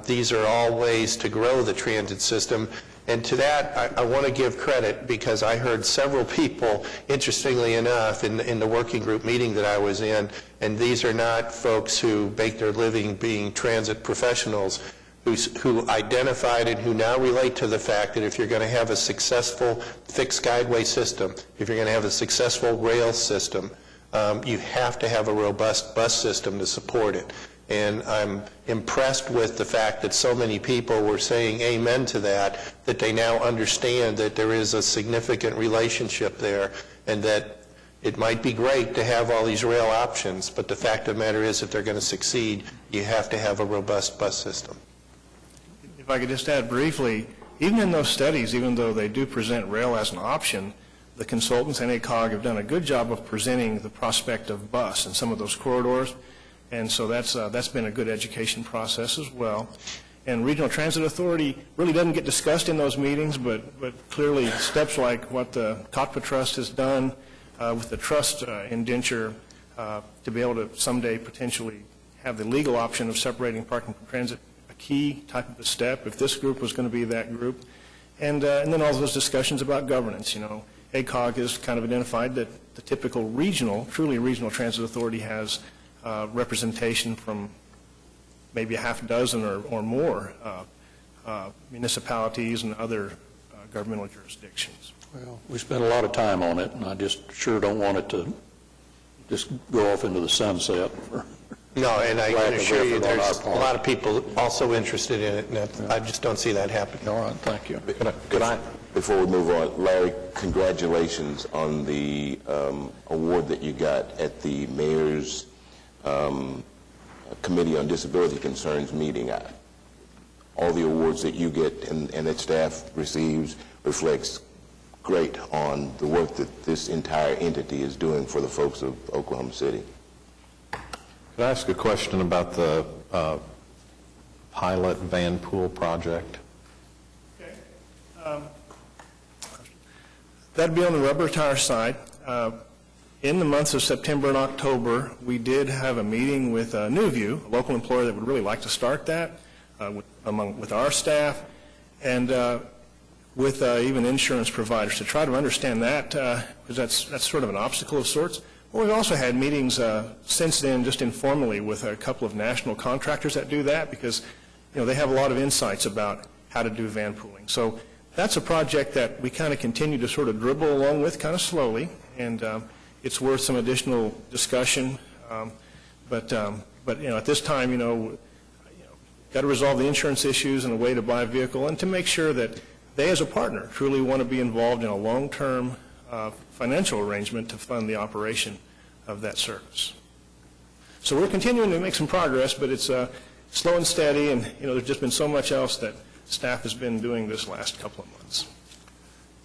these are all ways to grow the transit system. And to that, I want to give credit, because I heard several people, interestingly enough, in the working group meeting that I was in, and these are not folks who make their living being transit professionals, who identified and who now relate to the fact that if you're going to have a successful fixed guideway system, if you're going to have a successful rail system, you have to have a robust bus system to support it. And I'm impressed with the fact that so many people were saying amen to that they now understand that there is a significant relationship there, and that it might be great to have all these rail options, but the fact of the matter is, if they're going to succeed, you have to have a robust bus system. if I could just add briefly, even in those studies, even though they do present rail as an option, the consultants and ACOG have done a good job of presenting the prospect of bus in some of those corridors, and so that's been a good education process as well. And Regional Transit Authority really doesn't get discussed in those meetings, but clearly steps like what the Cotpa Trust has done with the trust indenture to be able to someday potentially have the legal option of separating parking from transit, a key type of a step if this group was going to be that group. And then all those discussions about governance. You know, ACOG has kind of identified that the typical regional, truly regional transit authority has representation from maybe a half dozen or more municipalities and other governmental jurisdictions. Well, we spent a lot of time on it, and I just sure don't want it to just go off into the sunset. No, and I can assure you there's a lot of people. people also interested in it, and I just don't see that happening. All right, thank you. Before we move on, Larry, congratulations on the award that you got at the Mayor's Committee on Disability Concerns meeting. All the awards that you get and that staff receives reflects great on the work that this entire entity is doing for the folks of Oklahoma City. Could I ask a question about the pilot van pool project? Okay. That'd be on the rubber tire side. In the months of September and October, we did have a meeting with Newview, a local employer that would really like to start that with our staff, and with even insurance providers to try to understand that, because that's sort of an obstacle of sorts. Well, we've also had meetings since then, just informally, with a couple of national contractors that do that, because they have a lot of insights about how to do van pooling. So that's a project that we kind of continue to sort of dribble along with kind of slowly, and it's worth some additional discussion. But at this time, got to resolve the insurance issues and a way to buy a vehicle, and to make sure that they, as a partner, truly want to be involved in a long-term financial arrangement to fund the operation of that service. So we're continuing to make some progress, but it's slow and steady, and there's just been so much else that staff has been doing this last couple of months.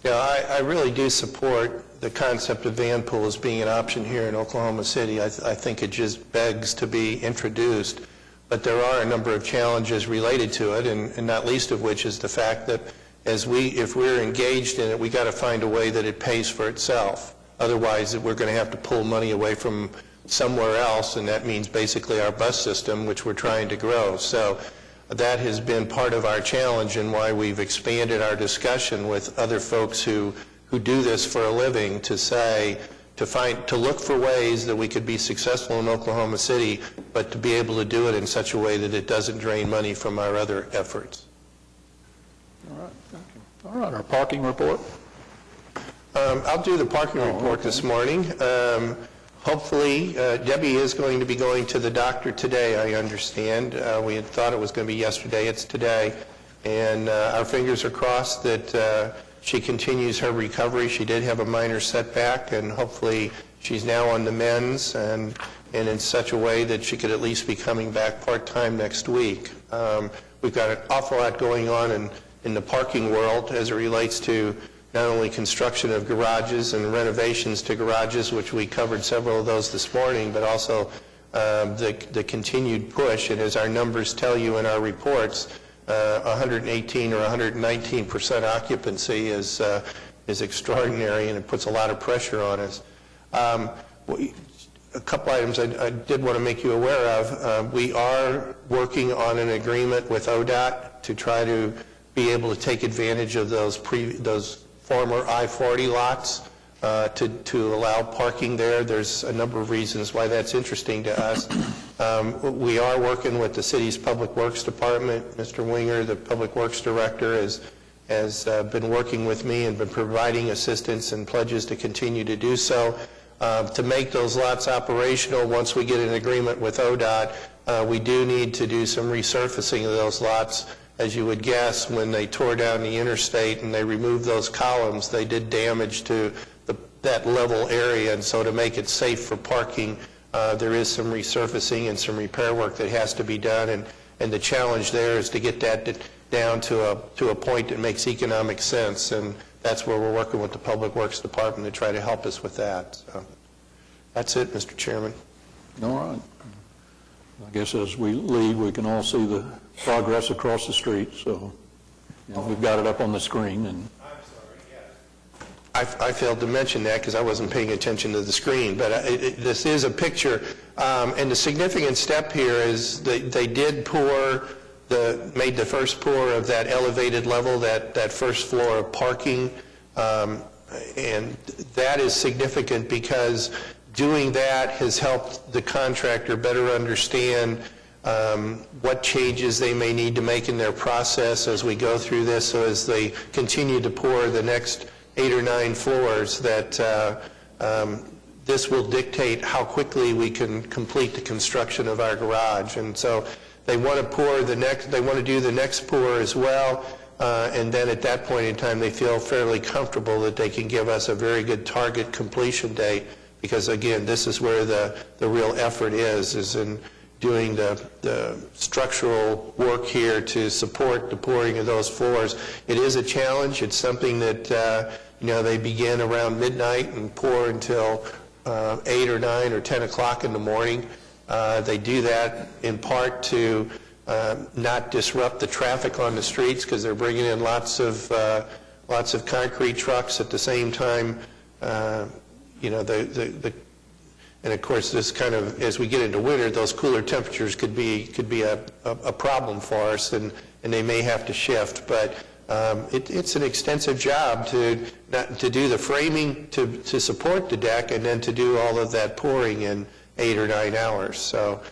Yeah, I really do support the concept of van pool as being an option here in Oklahoma City. I think it just begs to be introduced, but there are a number of challenges related to it, and not least of which is the fact that if we're engaged in it, we got to find a way that it pays for itself. Otherwise, we're going to have to pull money away from somewhere else, and that means basically our bus system, which we're trying to grow. So that has been part of our challenge and why we've expanded our discussion with other folks who do this for a living to look for ways that we could be successful in Oklahoma City, but to be able to do it in such a way that it doesn't drain money from our other efforts. All right, thank you. All right, our parking report. I'll do the parking report this morning. Hopefully, Debbie is going to be going to the doctor today, I understand. We had thought it was going to be yesterday. It's today. And our fingers are crossed that she continues her recovery. She did have a minor setback, and hopefully she's now on the mends and in such a way that she could at least be coming back part-time next week. We've got an awful lot going on in the parking world as it relates to not only construction of garages and renovations to garages, which we covered several of those this morning, but also the continued push. And as our numbers tell you in our reports, 118 or 119% occupancy is extraordinary, and it puts a lot of pressure on us. A couple items I did want to make you aware of. We are working on an agreement with ODOT to try to be able to take advantage of those former I-40 lots to allow parking there. There's a number of reasons why that's interesting to us. We are working with the city's Public Works Department. Mr. Winger, the Public Works Director, has been working with me and been providing assistance and pledges to continue to do so. To make those lots operational, once we get an agreement with ODOT, we do need to do some resurfacing of those lots. As you would guess, when they tore down the interstate and they removed those columns, they did damage to that level area, and so to make it safe for parking, there is some resurfacing and some repair work that has to be done, and the challenge there is to get that down to a point that makes economic sense, and that's where we're working with the Public Works Department to try to help us with that. So that's it, Mr. Chairman. All right. I guess as we leave, we can all see the progress across the street, so we've got it up on the screen. And I'm sorry, yes. I failed to mention that because I wasn't paying attention to the screen, but this is a picture, and the significant step here is they did made the first pour of that elevated level, that first floor of parking, and that is significant because doing that has helped the contractor better understand what changes they may need to make in their process as we go through this, so as they continue to pour the next 8 or 9 floors, that this will dictate how quickly we can complete the construction of our garage. And so they want to do the next pour as well, and then at that point in time they feel fairly comfortable that they can give us a very good target completion date, because again, this is where the real effort is in doing the structural work here to support the pouring of those floors. It is a challenge. It's something that they begin around midnight and pour until 8 or 9 or 10 o'clock in the morning. They do that in part to not disrupt the traffic on the streets, because they're bringing in lots of concrete trucks at the same time. And of course, this kind of, as we get into winter, those cooler temperatures could be a problem for us, and they may have to shift. But It's an extensive job to do the framing to support the deck and then to do all of that pouring in 8 or 9 hours. So,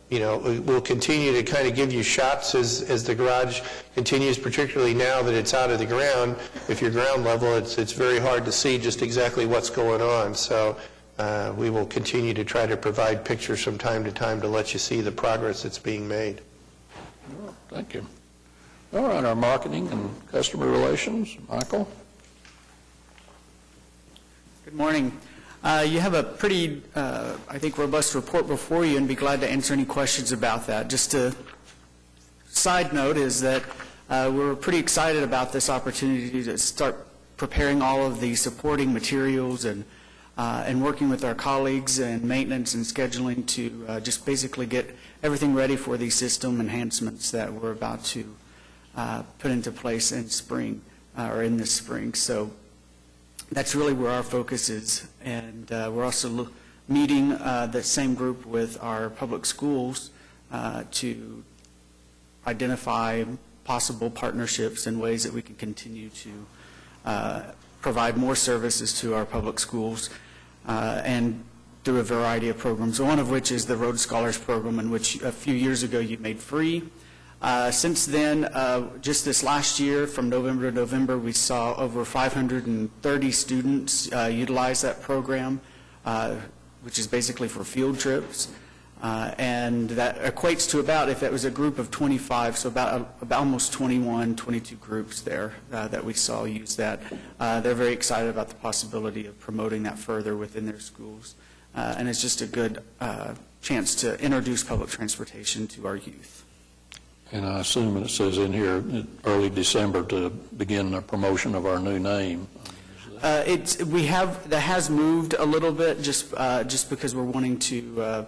we'll continue to kind of give you shots as the garage continues, particularly now that it's out of the ground. If you're ground level, it's very hard to see just exactly what's going on. So we will continue to try to provide pictures from time to time to let you see the progress that's being made. Thank you. All right, our marketing and customer relations, Michael. Good morning. You have a pretty, I think, robust report before you, and be glad to answer any questions about that. Just a side note is that we're pretty excited about this opportunity to start preparing all of the supporting materials and working with our colleagues and maintenance and scheduling to just basically get everything ready for these system enhancements that we're about to put into place in spring, or in this spring. So that's really where our focus is. And we're also meeting the same group with our public schools to identify possible partnerships and ways that we can continue to provide more services to our public schools and through a variety of programs, one of which is the Rhodes Scholars Program, in which a few years ago you made free. Since then, just this last year, from November to November, we saw over 530 students utilize that program, which is basically for field trips. And that equates to about, if it was a group of 25, so about almost 21, 22 groups there that we saw use that. They're very excited about the possibility of promoting that further within their schools. And it's just a good chance to introduce public transportation to our youth. And I assume it says in here early December to begin the promotion of our new name. That has moved a little bit just because we're wanting to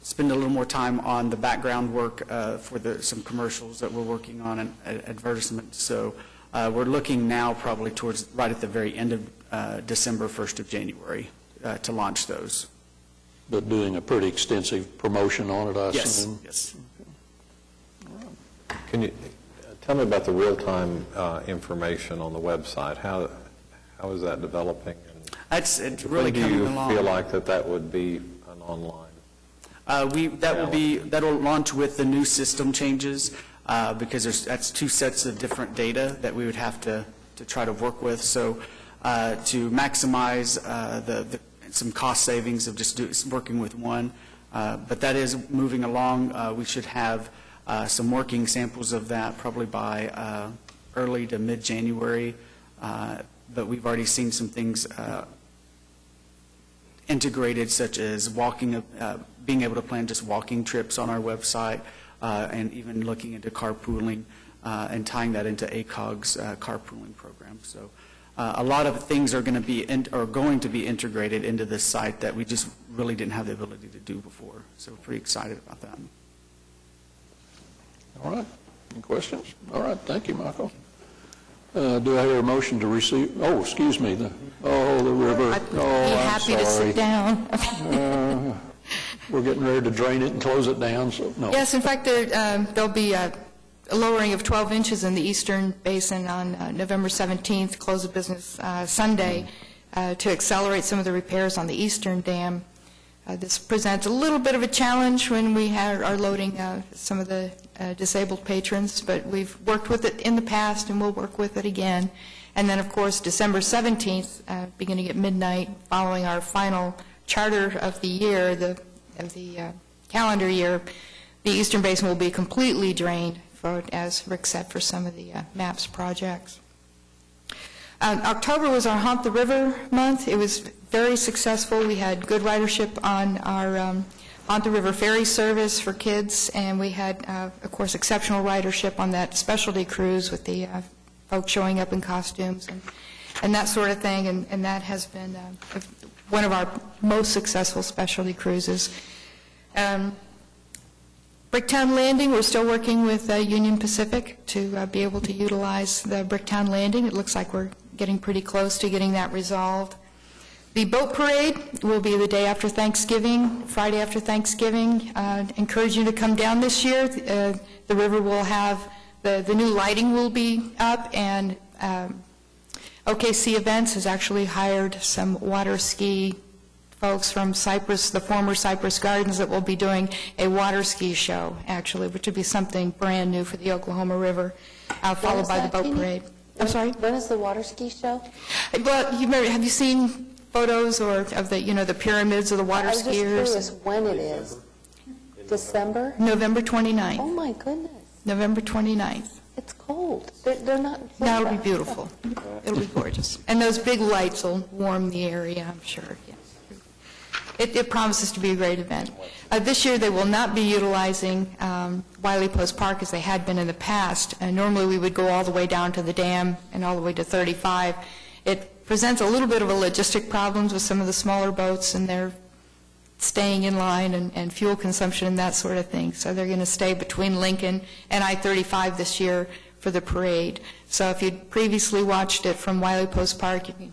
spend a little more time on the background work for some commercials that we're working on and advertisements. So we're looking now probably towards right at the very end of December, 1st of January to launch those. But doing a pretty extensive promotion on it, I assume? Yes. Can you tell me about the real-time information on the website? How is that developing? It's really coming along. Do you feel like that would be an online? That'll launch with the new system changes because that's 2 sets of different data that we would have to try to work with. So to maximize some cost savings of just working with one, but that is moving along. We should have some working samples of that probably by early to mid-January, but we've already seen some things integrated, such as being able to plan just walking trips on our website, and even looking into carpooling and tying that into ACOG's carpooling program. So a lot of things are going to be integrated into this site that we just really didn't have the ability to do before. So we're pretty excited about that. All right. Any questions? All right. Thank you, Michael. Do I hear a motion to receive? Oh, excuse me. The river. I'd be happy to sit down. We're getting ready to drain it and close it down. So no. Yes, in fact, there'll be a lowering of 12 inches in the eastern basin on November 17th, close of business Sunday, to accelerate some of the repairs on the eastern dam. This presents a little bit of a challenge when we are loading some of the disabled patrons, but we've worked with it in the past and we'll work with it again. And then, of course, December 17th, beginning at midnight, following our final charter of the year, of the calendar year, the eastern basin will be completely drained, as Rick said, for some of the MAPS projects. October was our Haunt the River month. It was very successful. We had good ridership on our Haunt the River ferry service for kids, and we had, of course, exceptional ridership on that specialty cruise with the folks showing up in costumes and that sort of thing, and that has been one of our most successful specialty cruises. Bricktown Landing, we're still working with Union Pacific to be able to utilize the Bricktown Landing. It looks like we're getting pretty close to getting that resolved. The boat parade will be the day after Thanksgiving, Friday after Thanksgiving. Encourage you to come down this year. The river will have The new lighting will be up, and OKC Events has actually hired some water ski folks from Cypress, the former Cypress Gardens, that will be doing a water ski show, actually, which would be something brand new for the Oklahoma River, followed by the boat parade. I'm sorry? When is the water ski show? Well, have you seen photos of the, the pyramids of the water I was just skiers? curious when it is. December? November 29th. Oh, my goodness. November 29th. It's cold. They're not... No, it'll be beautiful. It'll be gorgeous. And those big lights will warm the area, I'm sure. Yes. It promises to be a great event. This year, they will not be utilizing Wiley Post Park as they had been in the past. Normally, we would go all the way down to the dam and all the way to 35. It presents a little bit of a logistic problems with some of the smaller boats and their staying in line and fuel consumption and that sort of thing. So they're going to stay between Lincoln and I-35 this year for the parade. So if you'd previously watched it from Wiley Post Park, you can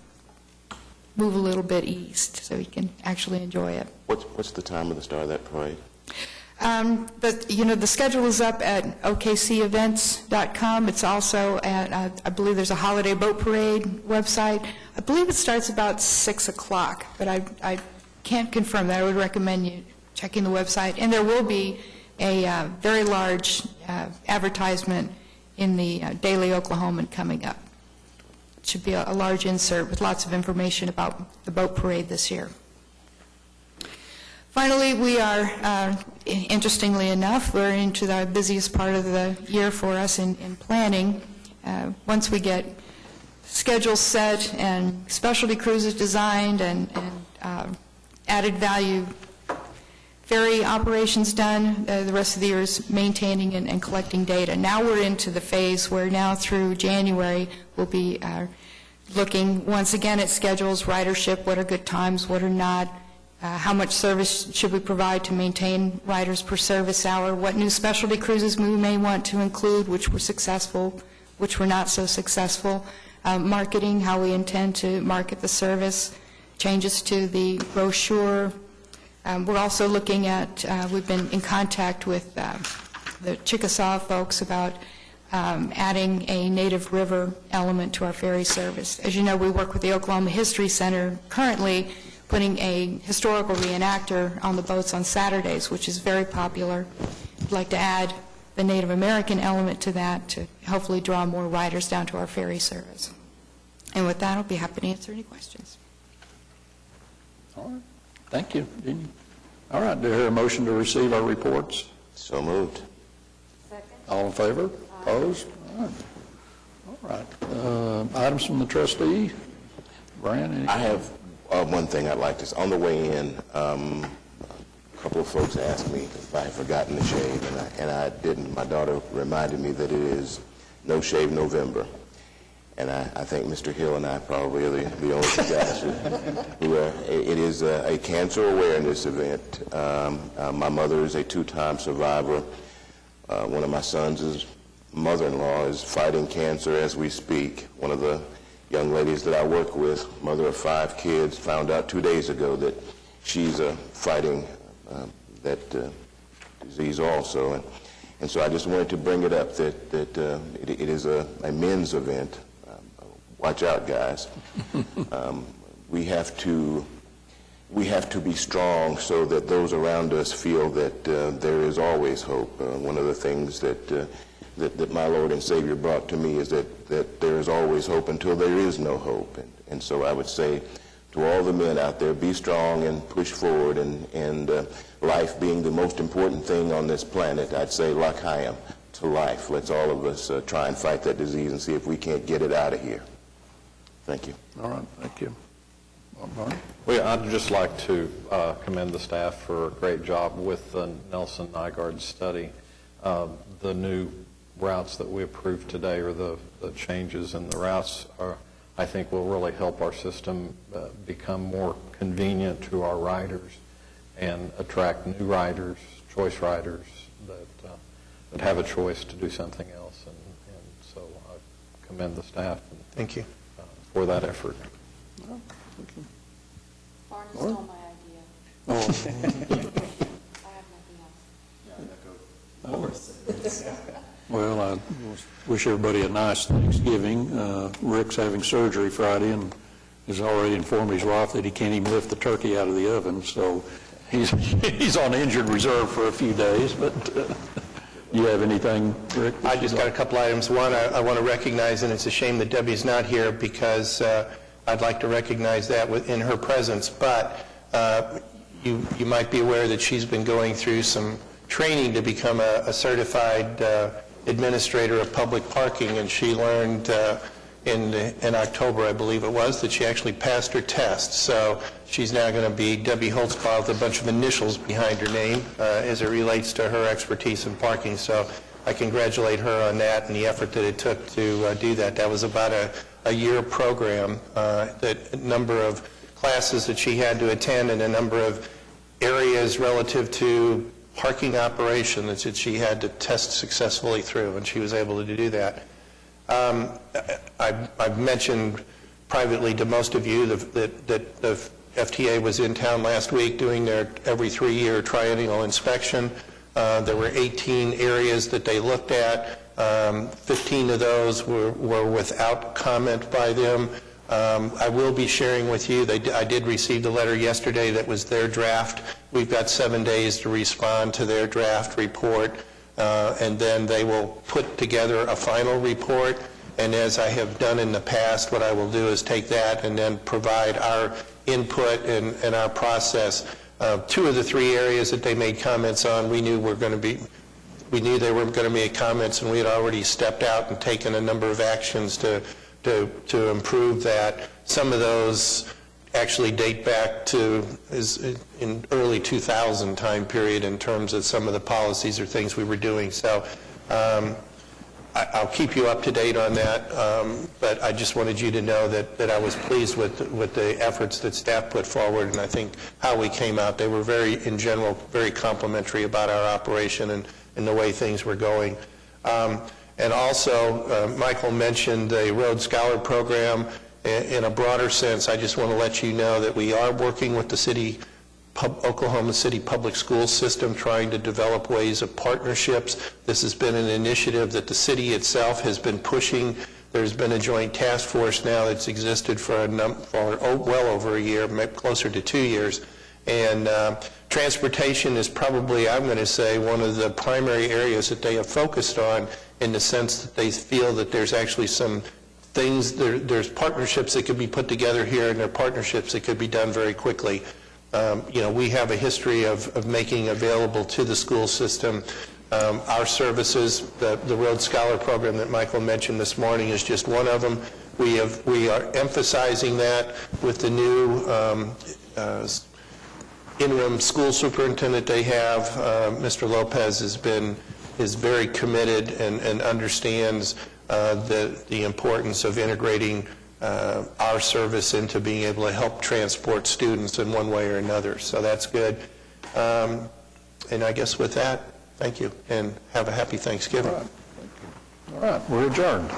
move a little bit east so you can actually enjoy it. What's the time of the start of that parade? The schedule is up at okcevents.com. It's also at, I believe there's a holiday boat parade website. I believe it starts about 6 o'clock, but I can't confirm that. I would recommend you checking the website. And there will be a very large advertisement in the Daily Oklahoman coming up. It should be a large insert with lots of information about the boat parade this year. Finally, we are, interestingly enough, we're into the busiest part of the year for us in planning. Once we get schedules set and specialty cruises designed and added value ferry operations done, the rest of the year is maintaining and collecting data. Now we're into the phase where now through January we'll be looking once again at schedules, ridership, what are good times, what are not, how much service should we provide to maintain riders per service hour, what new specialty cruises we may want to include, which were successful, which were not so successful, marketing, how we intend to market the service, changes to the brochure. We're also looking at, we've been in contact with the Chickasaw folks about adding a native river element to our ferry service. As you know, we work with the Oklahoma History Center currently putting a historical reenactor on the boats on Saturdays, which is very popular. I'd like to add the Native American element to that to hopefully draw more riders down to our ferry service. And with that, I'll be happy to answer any questions. All right. Thank you, Jeannie. All right, do you hear a motion to receive our reports? So moved. All in favor? Opposed? All right. Items from the trustee? Brian, anything? I have one thing I'd like to say. On the way in, a couple of folks asked me if I had forgotten to shave, and I didn't. My daughter reminded me that it is No Shave November. And I think Mr. Hill and I probably are the only two guys who are. It is a cancer awareness event. My mother is a two-time survivor. One of my sons' mother-in-law is fighting cancer as we speak. One of the young ladies that I work with, mother of 5 kids, found out 2 days ago that she's fighting that disease also. And so I just wanted to bring it up that it is a men's event. Watch out, guys. We have to be strong so that those around us feel that there is always hope. One of the things that my Lord and Savior brought to me is that there is always hope until there is no hope. And so I would say to all the men out there, be strong and push forward. And life being the most important thing on this planet, I'd say l'chaim, to life. Let's all of us try and fight that disease and see if we can't get it out of here. Thank you. All right, thank you. Barney? Well, I'd just like to commend the staff for a great job with the Nelson Nygaard study. The new routes that we approved today, or the changes in the routes, I think will really help our system become more convenient to our riders and attract new riders, choice riders that have a choice to do something else. And so I commend the staff. Thank you. For that effort. Barney stole my idea. Oh. I have nothing else. Well, I wish everybody a nice Thanksgiving. Rick's having surgery Friday and has already informed his wife that he can't even lift the turkey out of the oven, so he's on injured reserve for a few days. But you have anything, Rick? I just got a couple items. One, I want to recognize, and it's a shame that Debbie's not here because I'd like to recognize that in her presence, but you might be aware that she's been going through some training to become a certified administrator of public parking, and she learned in October, I believe it was, that she actually passed her test. So she's now going to be Debbie Holtzclaw with a bunch of initials behind her name as it relates to her expertise in parking. So I congratulate her on that and the effort that it took to do that. That was about a year program, that a number of classes that she had to attend and a number of areas relative to parking operation that she had to test successfully through, and she was able to do that. I've mentioned privately to most of you that the FTA was in town last week doing their every 3-year triennial inspection. There were 18 areas that they looked at. 15 of those were without comment by them. I will be sharing with you, I did receive the letter yesterday that was their draft. We've got 7 days to respond to their draft report, and then they will put together a final report. And as I have done in the past, what I will do is take that and then provide our input and our process. 2 of the 3 areas that they made comments on, we knew they were going to make comments, and we had already stepped out and taken a number of actions to improve that. Some of those actually date back to in early 2000 time period in terms of some of the policies or things we were doing. So I'll keep you up to date on that, but I just wanted you to know that I was pleased with the efforts that staff put forward, and I think how we came out. They were in general, very complimentary about our operation and the way things were going. And also, Michael mentioned the Road Scholar Program. In a broader sense, I just want to let you know that we are working with the Oklahoma City Public School System, trying to develop ways of partnerships. This has been an initiative that the city itself has been pushing. There's been a joint task force now that's existed for well over a year, maybe closer to 2 years. And transportation is probably, I'm going to say, one of the primary areas that they have focused on, in the sense that they feel that there's actually some things, there's partnerships that could be put together here, and there are partnerships that could be done very quickly. We have a history of making available to the school system our services. The Road Scholar Program that Michael mentioned this morning is just one of them. We are emphasizing that with the new interim school superintendent they have. Mr. Lopez is very committed and understands the importance of integrating our service into being able to help transport students in one way or another. So that's good. And I guess with that, thank you, and have a happy Thanksgiving. All right, we're adjourned.